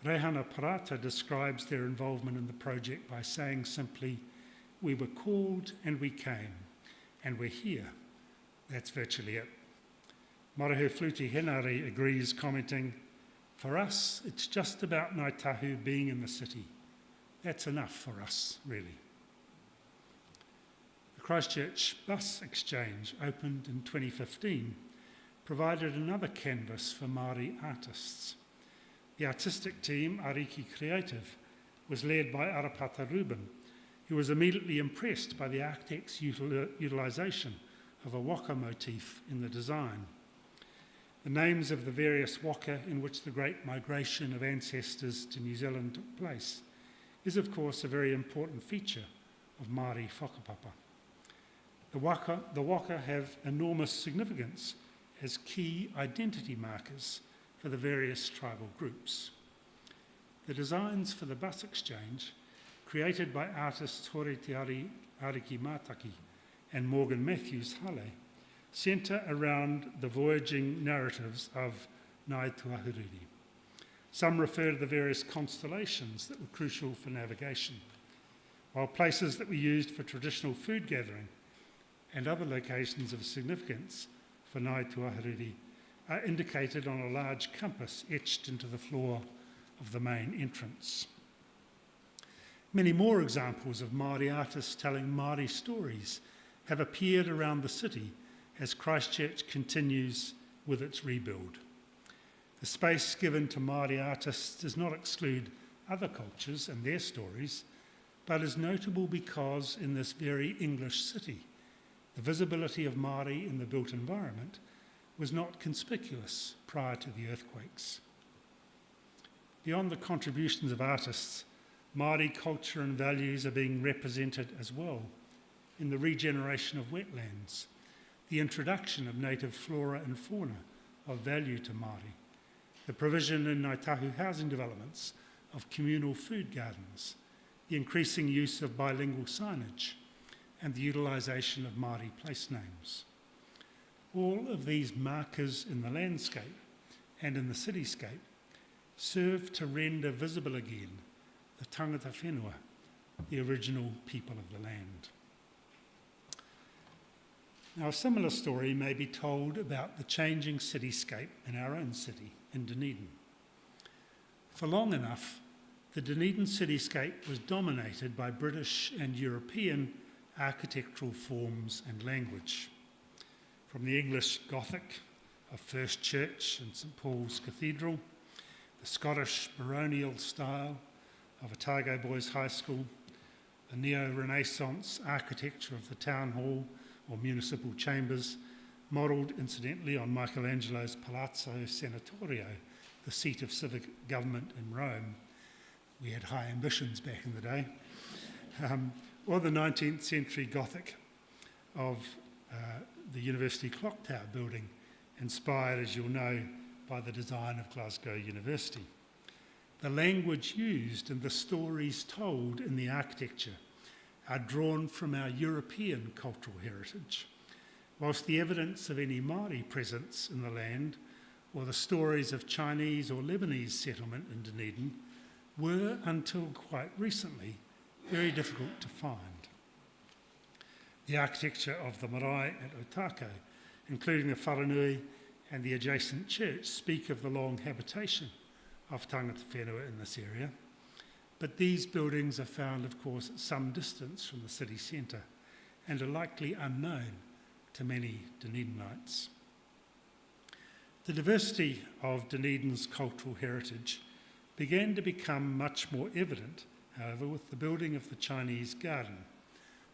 Reihana Parata describes their involvement in the project by saying simply, "We were called and we came, and we're here." That's virtually it. Morihu Fluti Henare agrees, commenting, "For us, it's just about Ngāi Tahu being in the city. That's enough for us, really." The Christchurch Bus Exchange, opened in 2015, provided another canvas for Māori artists. The artistic team, Ariki Creative, was led by Arapata Ruben, who was immediately impressed by the architect's utilisation of a waka motif in the design. The names of the various waka in which the great migration of ancestors to New Zealand took place is, of course, a very important feature of Māori whakapapa. The waka have enormous significance as key identity markers for the various tribal groups. The designs for the bus exchange, created by artists Hore Te Ariki Mātaki and Morgan Matthews Hale, centre around the voyaging narratives of Ngāi Tuahuriri. Some refer to the various constellations that were crucial for navigation, while places that were used for traditional food gathering and other locations of significance for Ngāi Tuahuriri are indicated on a large compass etched into the floor of the main entrance. Many more examples of Māori artists telling Māori stories have appeared around the city as Christchurch continues with its rebuild. The space given to Māori artists does not exclude other cultures and their stories, but is notable because in this very English city, the visibility of Māori in the built environment was not conspicuous prior to the earthquakes. Beyond the contributions of artists, Māori culture and values are being represented as well in the regeneration of wetlands, the introduction of native flora and fauna of value to Māori, the provision in Ngāi Tahu housing developments of communal food gardens, the increasing use of bilingual signage, and the utilisation of Māori place names. All of these markers in the landscape and in the cityscape serve to render visible again the tangata whenua, the original people of the land. Now, a similar story may be told about the changing cityscape in our own city, in Dunedin. For long enough, the Dunedin cityscape was dominated by British and European architectural forms and language. From the English Gothic of First Church and St Paul's Cathedral, the Scottish baronial style of Otago Boys High School, the neo-Renaissance architecture of the Town Hall or municipal chambers, modelled incidentally on Michelangelo's Palazzo Senatorio, the seat of civic government in Rome. We had high ambitions back in the day. Or the 19th century Gothic of the University Clock Tower building, inspired, as you'll know, by the design of Glasgow University. The language used and the stories told in the architecture are drawn from our European cultural heritage, whilst the evidence of any Māori presence in the land or the stories of Chinese or Lebanese settlement in Dunedin were, until quite recently, very difficult to find. The architecture of the marae at Otako, including the wharenui and the adjacent church, speak of the long habitation of tangata whenua in this area, but these buildings are found, of course, at some distance from the city centre and are likely unknown to many Dunedinites. The diversity of Dunedin's cultural heritage began to become much more evident, however, with the building of the Chinese Garden,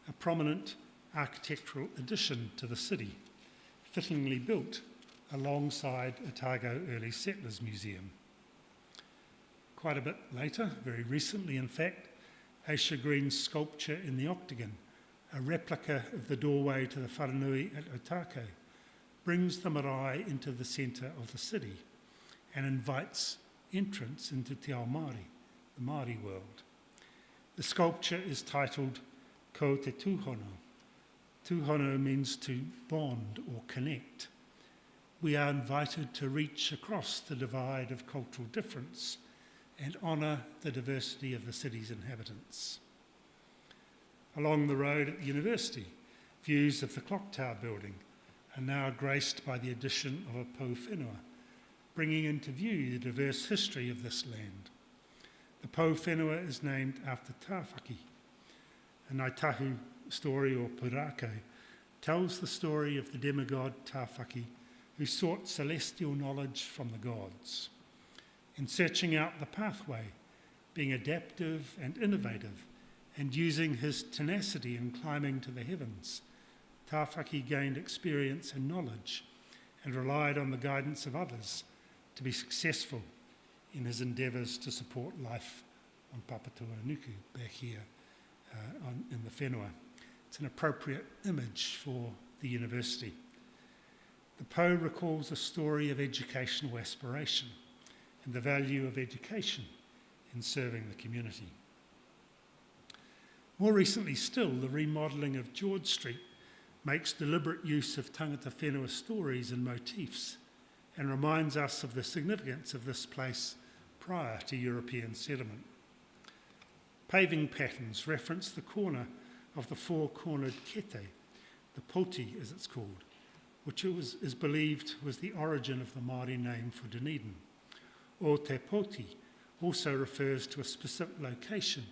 a prominent architectural addition to the city, fittingly built alongside Otago Early Settlers Museum. Quite a bit later, very recently in fact, Aisha Green's sculpture in the Octagon, a replica of the doorway to the wharenui at Otako, brings the marae into the centre of the city and invites entrance into Te Ao Māori, the Māori world. The sculpture is titled Ko Te Tūhono. Tūhono means to bond or connect. We are invited to reach across the divide of cultural difference and honour the diversity of the city's inhabitants. Along the road at the university, views of the Clock Tower building are now graced by the addition of a pou whenua, bringing into view the diverse history of this land. The pou whenua is named after Tāwhaki. A Ngaitahu story, or purako, tells the story of the demigod Tāwhaki, who sought celestial knowledge from the gods. In searching out the pathway, being adaptive and innovative, and using his tenacity in climbing to the heavens, Tāwhaki gained experience and knowledge and relied on the guidance of others to be successful in his endeavours to support life on Papatūānuku back here in the whenua. It's an appropriate image for the university. The pou recalls a story of educational aspiration and the value of education in serving the community. More recently still, the remodelling of George Street makes deliberate use of tangata whenua stories and motifs and reminds us of the significance of this place prior to European settlement. Paving patterns reference the corner of the four-cornered kete, the poti as it's called, which is believed was the origin of the Māori name for Dunedin. O te poti also refers to a specific location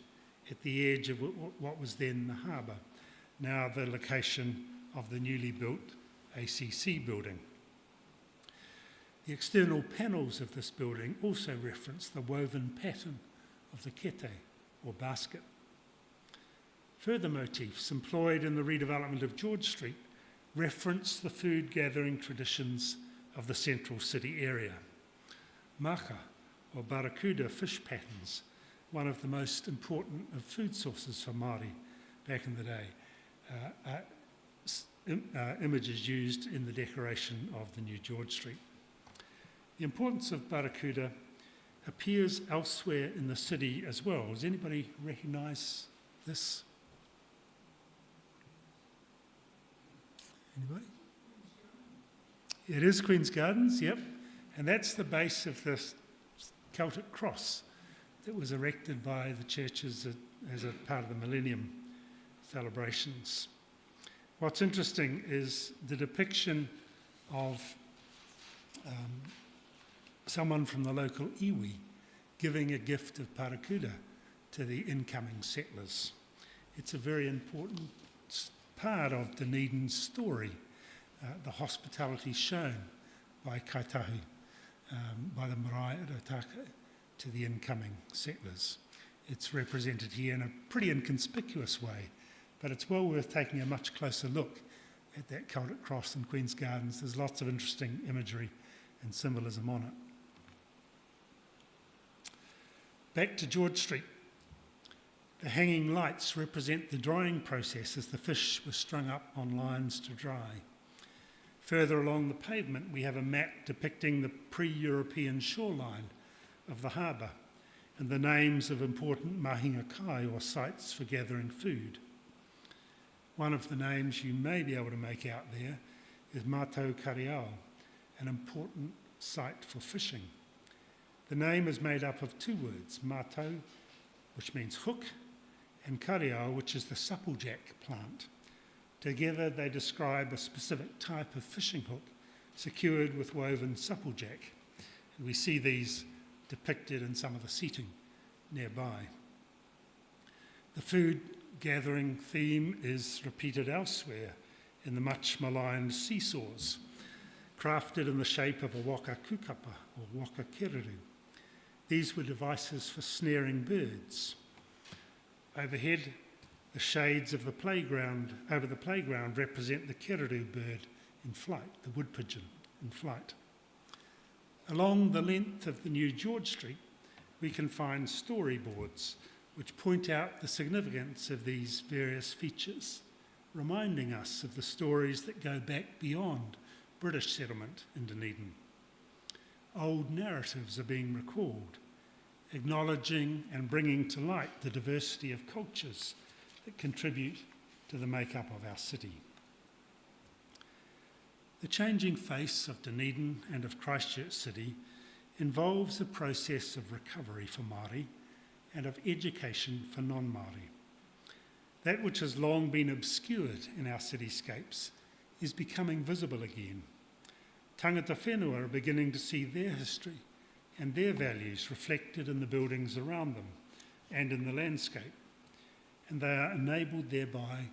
at the edge of what was then the harbour, now the location of the newly built ACC building. The external panels of this building also reference the woven pattern of the kete, or basket. Further motifs employed in the redevelopment of George Street reference the food gathering traditions of the central city area. Maka, or barracuda fish patterns, one of the most important of food sources for Māori back in the day, images used in the decoration of the new George Street. The importance of barracuda appears elsewhere in the city as well. Does anybody recognise this? Anybody? It is Queen's Gardens, yep. And that's the base of this Celtic cross that was erected by the churches as a part of the Millennium celebrations. What's interesting is the depiction of someone from the local iwi giving a gift of parakuda to the incoming settlers. It's a very important part of Dunedin's story, the hospitality shown by Kaitahu, by the marae at Otako to the incoming settlers. It's represented here in a pretty inconspicuous way, but it's well worth taking a much closer look at that Celtic cross in Queen's Gardens. There's lots of interesting imagery and symbolism on it. Back to George Street. The hanging lights represent the drying process as the fish were strung up on lines to dry. Further along the pavement, we have a map depicting the pre-European shoreline of the harbour and the names of important mahinga kai, or sites for gathering food. One of the names you may be able to make out there is Mātou Kariao, an important site for fishing. The name is made up of two words, mato, which means hook, and kariao, which is the supplejack plant. Together they describe a specific type of fishing hook secured with woven supplejack. And we see these depicted in some of the seating nearby. The food gathering theme is repeated elsewhere in the much maligned seesaws, crafted in the shape of a waka kukapa or waka kereru. These were devices for snaring birds. Overhead, the shades of the playground, over the playground, represent the kereru bird in flight, the wood pigeon in flight. Along the length of the New George Street, we can find storyboards which point out the significance of these various features, reminding us of the stories that go back beyond British settlement in Dunedin. Old narratives are being recalled, acknowledging and bringing to light the diversity of cultures that contribute to the makeup of our city. The changing face of Dunedin and of Christchurch City involves a process of recovery for Māori and of education for non-Māori. That which has long been obscured in our cityscapes is becoming visible again. Tangata whenua are beginning to see their history and their values reflected in the buildings around them and in the landscape, and they are enabled thereby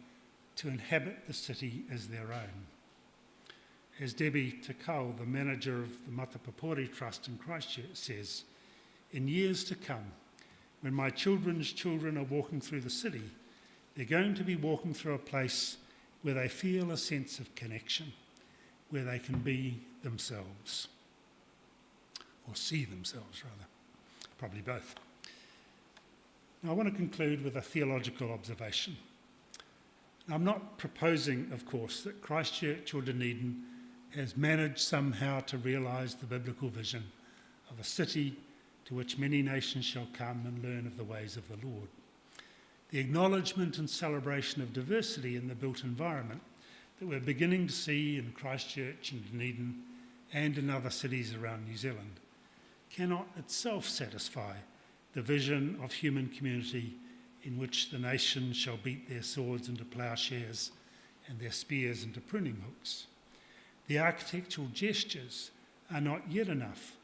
to inhabit the city as their own. As Debbie Takau, the manager of the Matapapori Trust in Christchurch, says, in years to come, when my children's children are walking through the city, they're going to be walking through a place where they feel a sense of connection, where they can be themselves, or see themselves rather, probably both. Now I want to conclude with a theological observation. Now, I'm not proposing, of course, that Christchurch or Dunedin has managed somehow to realise the biblical vision of a city to which many nations shall come and learn of the ways of the Lord. The acknowledgement and celebration of diversity in the built environment that we're beginning to see in Christchurch and Dunedin and in other cities around New Zealand cannot itself satisfy the vision of human community in which the nations shall beat their swords into ploughshares and their spears into pruning hooks. The architectural gestures are not yet enough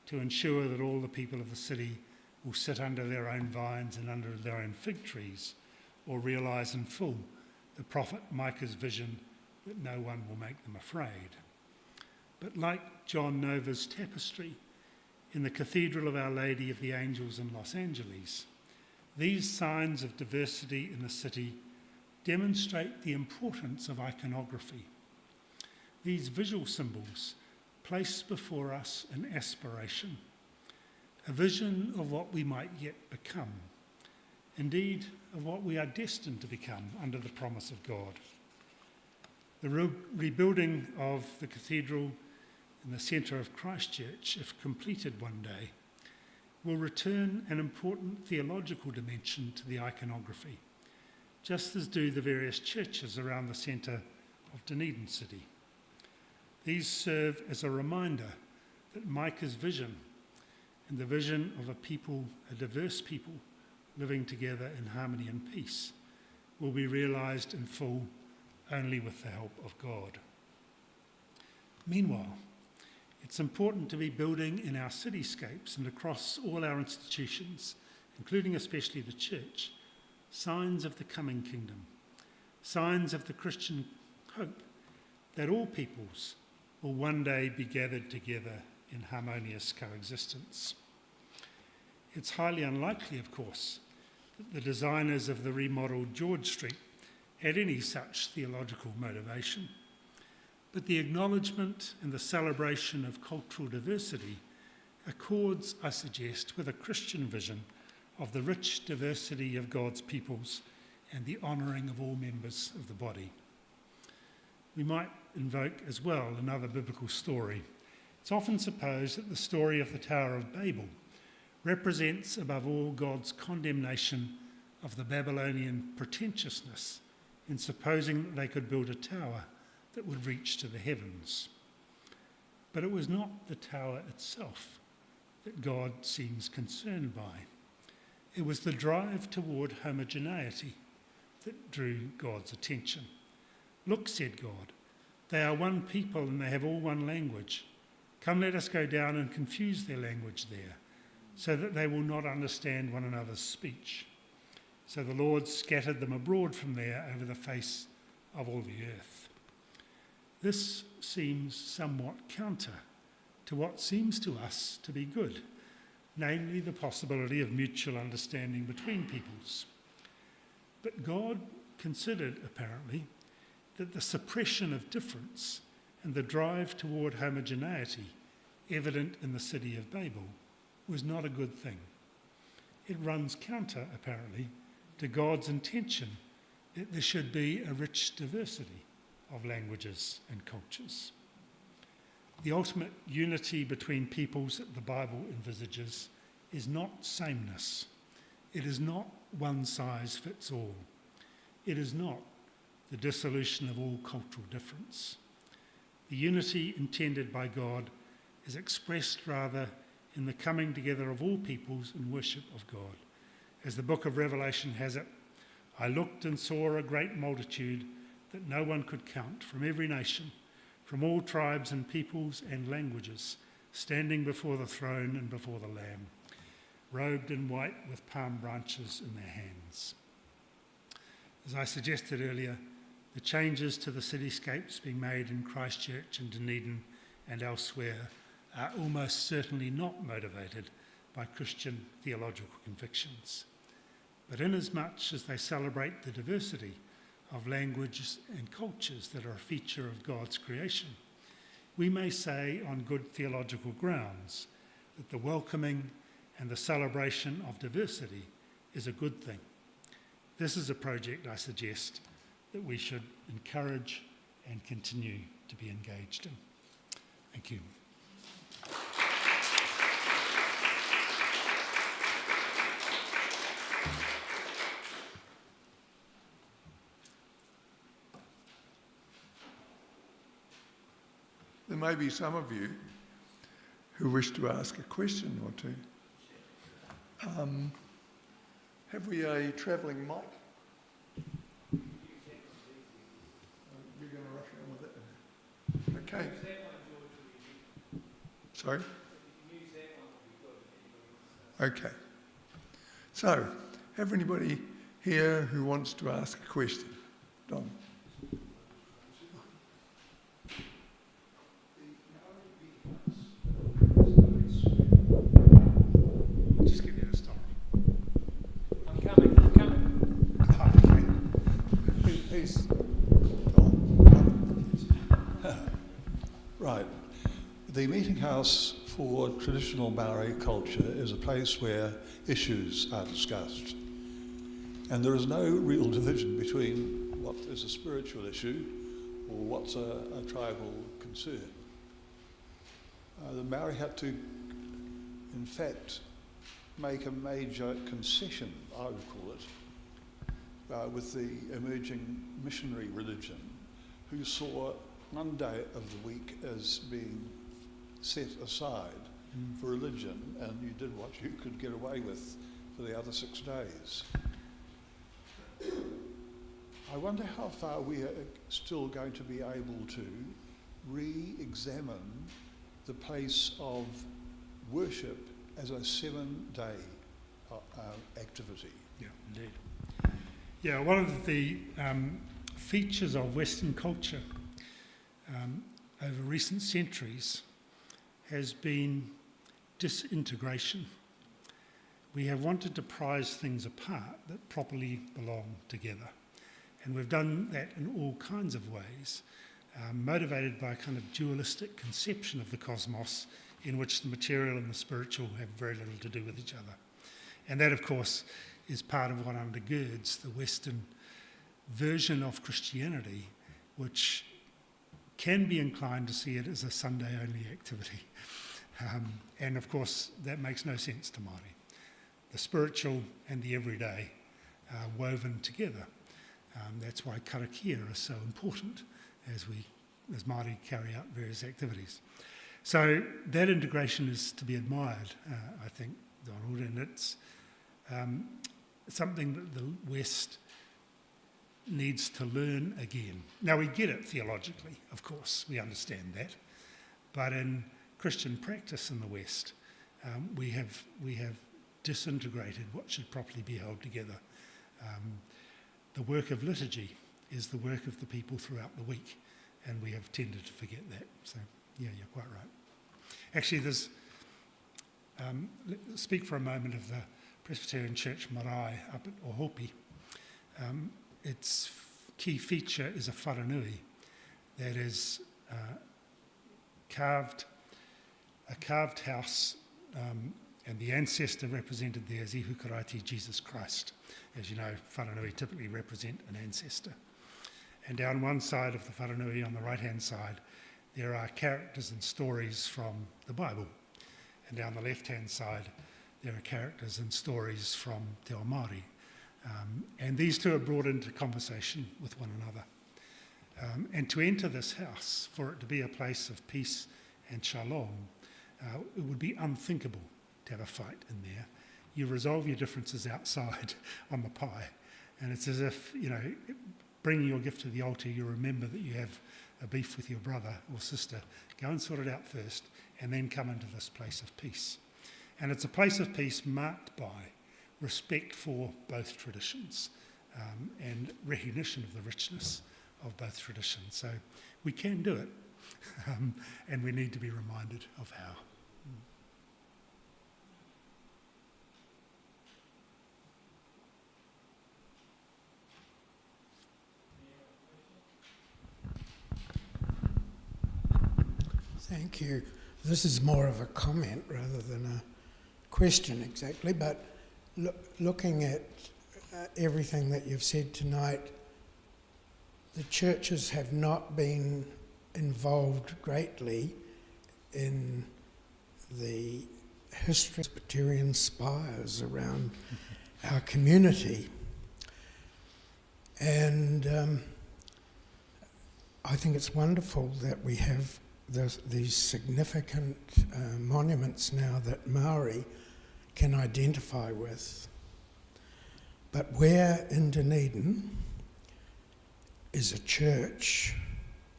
to ensure that all the people of the city will sit under their own vines and under their own fig trees, or realise in full the prophet Micah's vision that no one will make them afraid. But like John Nova's tapestry in the Cathedral of Our Lady of the Angels in Los Angeles, these signs of diversity in the city demonstrate the importance of iconography. These visual symbols place before us an aspiration, a vision of what we might yet become, indeed of what we are destined to become under the promise of God. The rebuilding of the cathedral in the centre of Christchurch, if completed one day, will return an important theological dimension to the iconography, just as do the various churches around the centre of Dunedin City. These serve as a reminder that Micah's vision and the vision of a people, a diverse people, living together in harmony and peace, will be realised in full only with the help of God. Meanwhile, it's important to be building in our cityscapes and across all our institutions, including especially the church, signs of the coming kingdom, signs of the Christian hope that all peoples will one day be gathered together in harmonious coexistence. It's highly unlikely, of course, that the designers of the remodelled George Street had any such theological motivation, but the acknowledgement and the celebration of cultural diversity accords, I suggest, with a Christian vision of the rich diversity of God's peoples and the honouring of all members of the body. We might invoke as well another biblical story. It's often supposed that the story of the Tower of Babel represents above all God's condemnation of the Babylonian pretentiousness in supposing that they could build a tower that would reach to the heavens. But it was not the tower itself that God seems concerned by. It was the drive toward homogeneity that drew God's attention. "Look," said God, "they are one people and they have all one language. Come, let us go down and confuse their language there, so that they will not understand one another's speech." So the Lord scattered them abroad from there over the face of all the earth. This seems somewhat counter to what seems to us to be good, namely the possibility of mutual understanding between peoples. But God considered, apparently, that the suppression of difference and the drive toward homogeneity evident in the city of Babel was not a good thing. It runs counter, apparently, to God's intention that there should be a rich diversity of languages and cultures. The ultimate unity between peoples that the Bible envisages is not sameness. It is not one size fits all. It is not the dissolution of all cultural difference. The unity intended by God is expressed rather in the coming together of all peoples in worship of God. As the book of Revelation has it, "I looked and saw a great multitude that no one could count, from every nation, from all tribes and peoples and languages, standing before the throne and before the Lamb, robed in white with palm branches in their hands." As I suggested earlier, the changes to the cityscapes being made in Christchurch and Dunedin and elsewhere are almost certainly not motivated by Christian theological convictions. But inasmuch as they celebrate the diversity of languages and cultures that are a feature of God's creation, we may say on good theological grounds that the welcoming and the celebration of diversity is a good thing. This is a project, I suggest, that we should encourage and continue to be engaged in. Thank you. There may be some of you who wish to ask a question or two. Have we a travelling mic? You're going to rush around with that? Okay. Sorry? Okay. So, have anybody here who wants to ask a question? Don. Just give you a start. I'm coming. Who's Right. The meeting house for traditional Maori culture is a place where issues are discussed. And there is no real division between what is a spiritual issue or what's a tribal concern. The Maori had to, in fact, make a major concession, I would call it, with the emerging missionary religion, who saw one day of the week as being set aside for religion, and you did what you could get away with for the other 6 days. I wonder how far we are still going to be able to re-examine the place of worship as a 7-day activity. Yeah, indeed. Yeah, one of the features of Western culture over recent centuries has been disintegration. We have wanted to prize things apart that properly belong together. And we've done that in all kinds of ways, motivated by a kind of dualistic conception of the cosmos in which the material and the spiritual have very little to do with each other. And that, of course, is part of what undergirds the Western version of Christianity, which can be inclined to see it as a Sunday-only activity. And, of course, that makes no sense to Māori. The spiritual and the everyday are woven together. That's why karakia is so important as Māori carry out various activities. So that integration is to be admired, I think, Donald, and it's something that the West needs to learn again. Now, we get it theologically, of course, we understand that, but in Christian practice in the West, we have disintegrated what should properly be held together. The work of liturgy is the work of the people throughout the week, and we have tended to forget that. So, yeah, you're quite right. Actually, there's, speak for a moment of the Presbyterian Church Marae up at Ohopi. Its key feature is a wharanui that is a carved house, and the ancestor represented there is Ihu Karaiti, Jesus Christ. As you know, wharanui typically represent an ancestor. And down one side of the wharanui, on the right-hand side, there are characters and stories from the Bible. And down the left-hand side, there are characters and stories from Te Ao Māori. And these two are brought into conversation with one another. And to enter this house, for it to be a place of peace and shalom, it would be unthinkable to have a fight in there. You resolve your differences outside on the pie. And it's as if, bringing your gift to the altar, you remember that you have a beef with your brother or sister. Go and sort it out first, and then come into this place of peace. And it's a place of peace marked by respect for both traditions and recognition of the richness of both traditions. So we can do it, and we need to be reminded of how. Thank you. This is more of a comment rather than a question exactly, but looking at everything that you've said tonight, the churches have not been involved greatly in the history of Presbyterian spires around our community. And I think it's wonderful that we have these significant monuments now that Maori can identify with. But where in Dunedin is a church,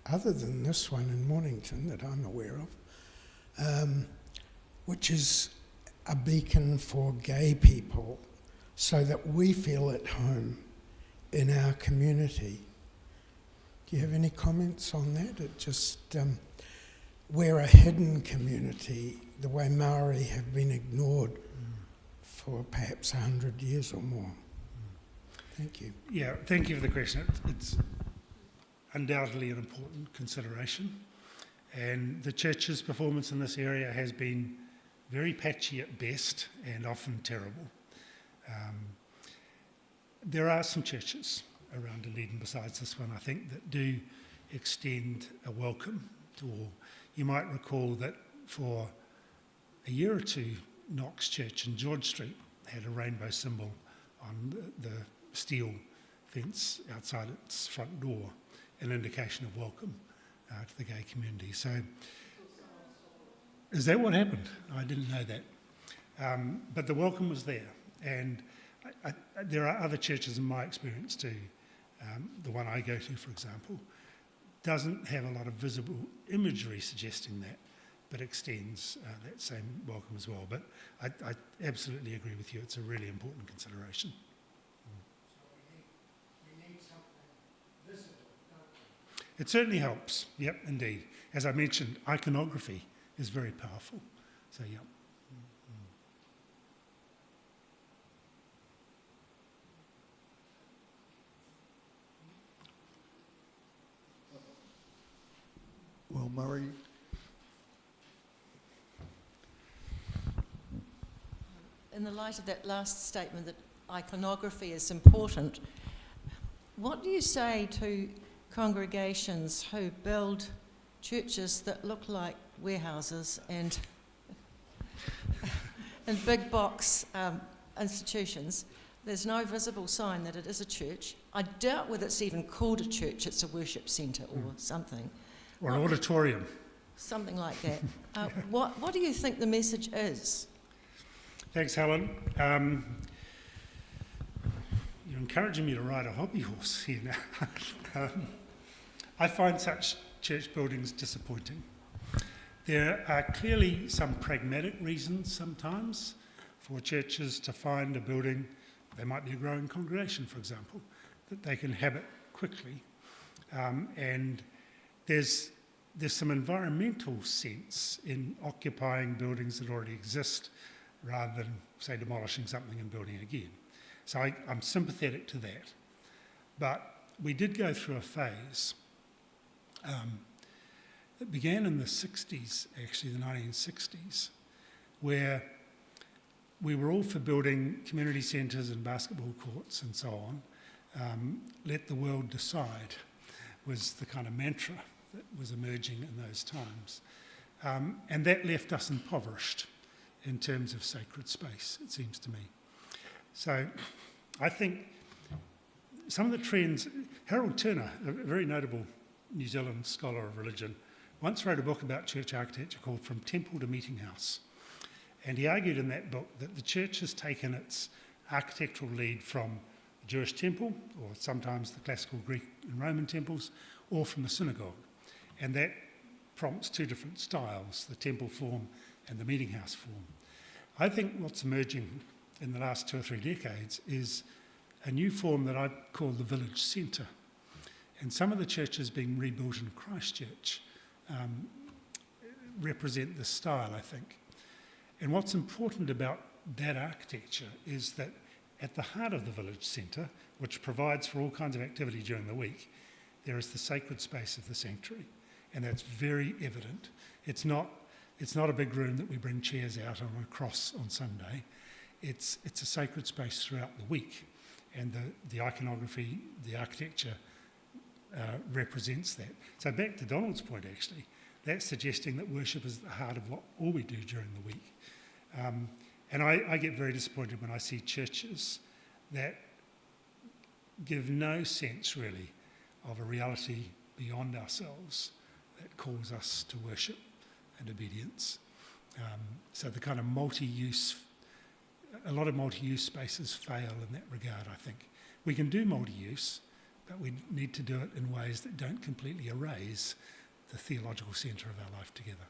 other than this one in Mornington that I'm aware of, which is a beacon for gay people so that we feel at home in our community. Do you have any comments on that? It just, we're a hidden community, the way Maori have been ignored for perhaps 100 years or more. Thank you. Yeah, thank you for the question. It's undoubtedly an important consideration, and the church's performance in this area has been very patchy at best and often terrible. There are some churches around Dunedin besides this one, I think, that do extend a welcome to all. You might recall that for a year or two, Knox Church in George Street had a rainbow symbol on the steel fence outside its front door, an indication of welcome to the gay community. So, is that what happened? I didn't know that. But the welcome was there, and there are other churches in my experience too. The one I go to, for example, doesn't have a lot of visible imagery suggesting that, but extends that same welcome as well. But I absolutely agree with you. It's a really important consideration. We need something visible, don't we? It certainly helps. Yep, indeed. As I mentioned, iconography is very powerful. So, yep. Well, Murray, in the light of that last statement that iconography is important, what do you say to congregations who build churches that look like warehouses and big box institutions? There's no visible sign that it is a church. I doubt whether it's even called a church. It's a worship centre or something. Or an auditorium. something like that. What do you think the message is? Thanks, Helen. You're encouraging me to ride a hobby horse here now. I find such church buildings disappointing. There are clearly some pragmatic reasons sometimes for churches to find a building, they might be a growing congregation, for example, that they can inhabit quickly. And there's some environmental sense in occupying buildings that already exist rather than, say, demolishing something and building again. So I'm sympathetic to that. But we did go through a phase that began in the 60s, actually the 1960s, where we were all for building community centres and basketball courts and so on. Let the world decide was the kind of mantra that was emerging in those times. And that left us impoverished in terms of sacred space, it seems to me. So I think some of the trends, Harold Turner, a very notable New Zealand scholar of religion, once wrote a book about church architecture called From Temple to Meeting House. And he argued in that book that the church has taken its architectural lead from the Jewish temple, or sometimes the classical Greek and Roman temples, or from the synagogue. And that prompts two different styles, the temple form and the meeting house form. I think what's emerging in the last 2 or 3 decades is a new form that I call the village centre. And some of the churches being rebuilt in Christchurch represent this style, I think. And what's important about that architecture is that at the heart of the village centre, which provides for all kinds of activity during the week, there is the sacred space of the sanctuary. And that's very evident. It's not a big room that we bring chairs out on a cross on Sunday. It's a sacred space throughout the week. And the iconography, the architecture represents that. So back to Donald's point, actually, that's suggesting that worship is at the heart of all we do during the week. And I get very disappointed when I see churches that give no sense, really, of a reality beyond ourselves that calls us to worship and obedience. So the kind of a lot of multi-use spaces fail in that regard, I think. We can do multi-use, but we need to do it in ways that don't completely erase the theological centre of our life together.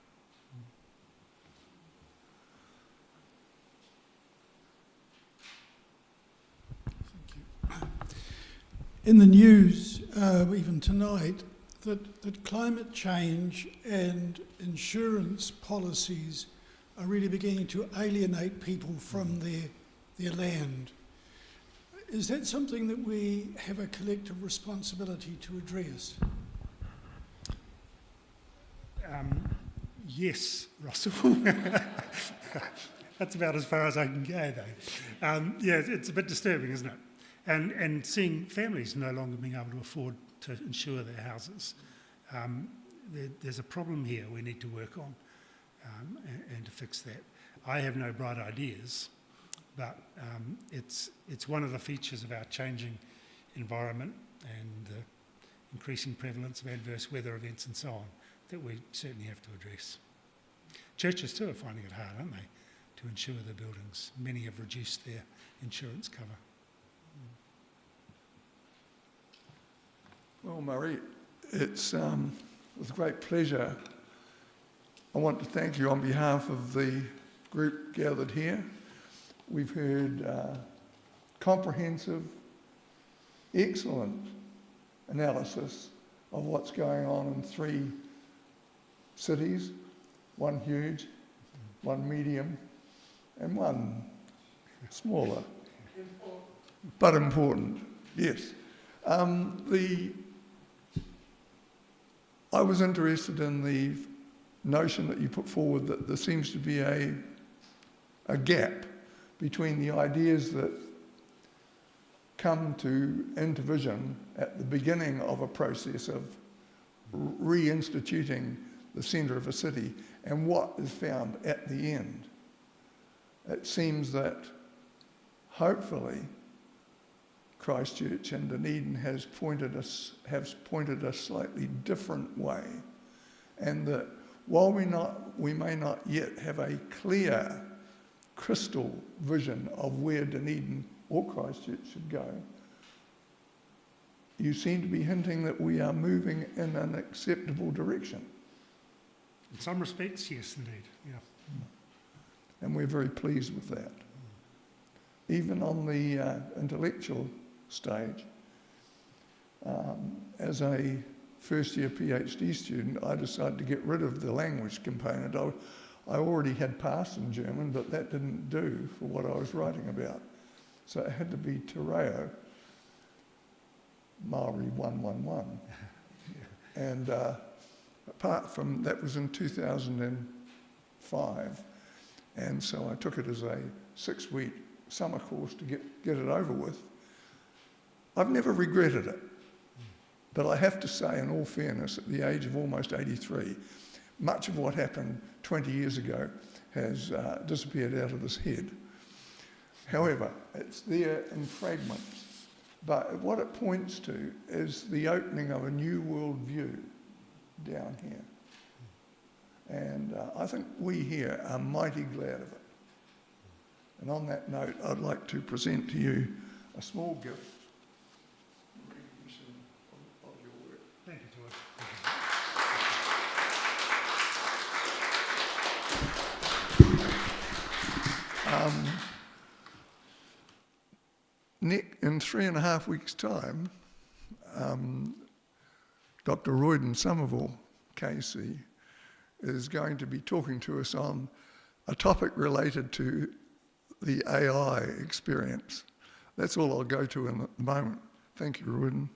Thank you. In the news, even tonight, that climate change and insurance policies are really beginning to alienate people from their land. Is that something that we have a collective responsibility to address? Yes, Russell. That's about as far as I can go, though. Yeah, it's a bit disturbing, isn't it? And seeing families no longer being able to afford to insure their houses. There's a problem here we need to work on and to fix that. I have no bright ideas, but it's one of the features of our changing environment and the increasing prevalence of adverse weather events and so on that we certainly have to address. Churches too are finding it hard, aren't they, to insure their buildings. Many have reduced their insurance cover. Well, Murray, it's with great pleasure. I want to thank you on behalf of the group gathered here. We've heard comprehensive, excellent analysis of what's going on in 3 cities, 1 huge, 1 medium, and 1 smaller. But important, yes. I was interested in the notion that you put forward that there seems to be a gap between the ideas that come into vision at the beginning of a process of reinstituting the centre of a city and what is found at the end. It seems that hopefully Christchurch and Dunedin has pointed a slightly different way, and that while we may not yet have a clear, crystal vision of where Dunedin or Christchurch should go, you seem to be hinting that we are moving in an acceptable direction. In some respects, yes, indeed. Yeah. And we're very pleased with that. Even on the intellectual stage, as a first-year PhD student, I decided to get rid of the language component. I already had passed in German, but that didn't do for what I was writing about. So it had to be Te Reo, Maori 111. And apart from that was in 2005, and so I took it as a 6-week summer course to get it over with. I've never regretted it, but I have to say, in all fairness, at the age of almost 83, much of what happened 20 years ago has disappeared out of this head. However, it's there in fragments. But what it points to is the opening of a new world view down here. And I think we here are mighty glad of it. And on that note, I'd like to present to you a small gift in recognition of your work. Thank you, George. Nick, in 3.5 weeks' time, Dr. Royden Somerville, KC, is going to be talking to us on a topic related to the AI experience. That's all I'll go to in the moment. Thank you, Royden.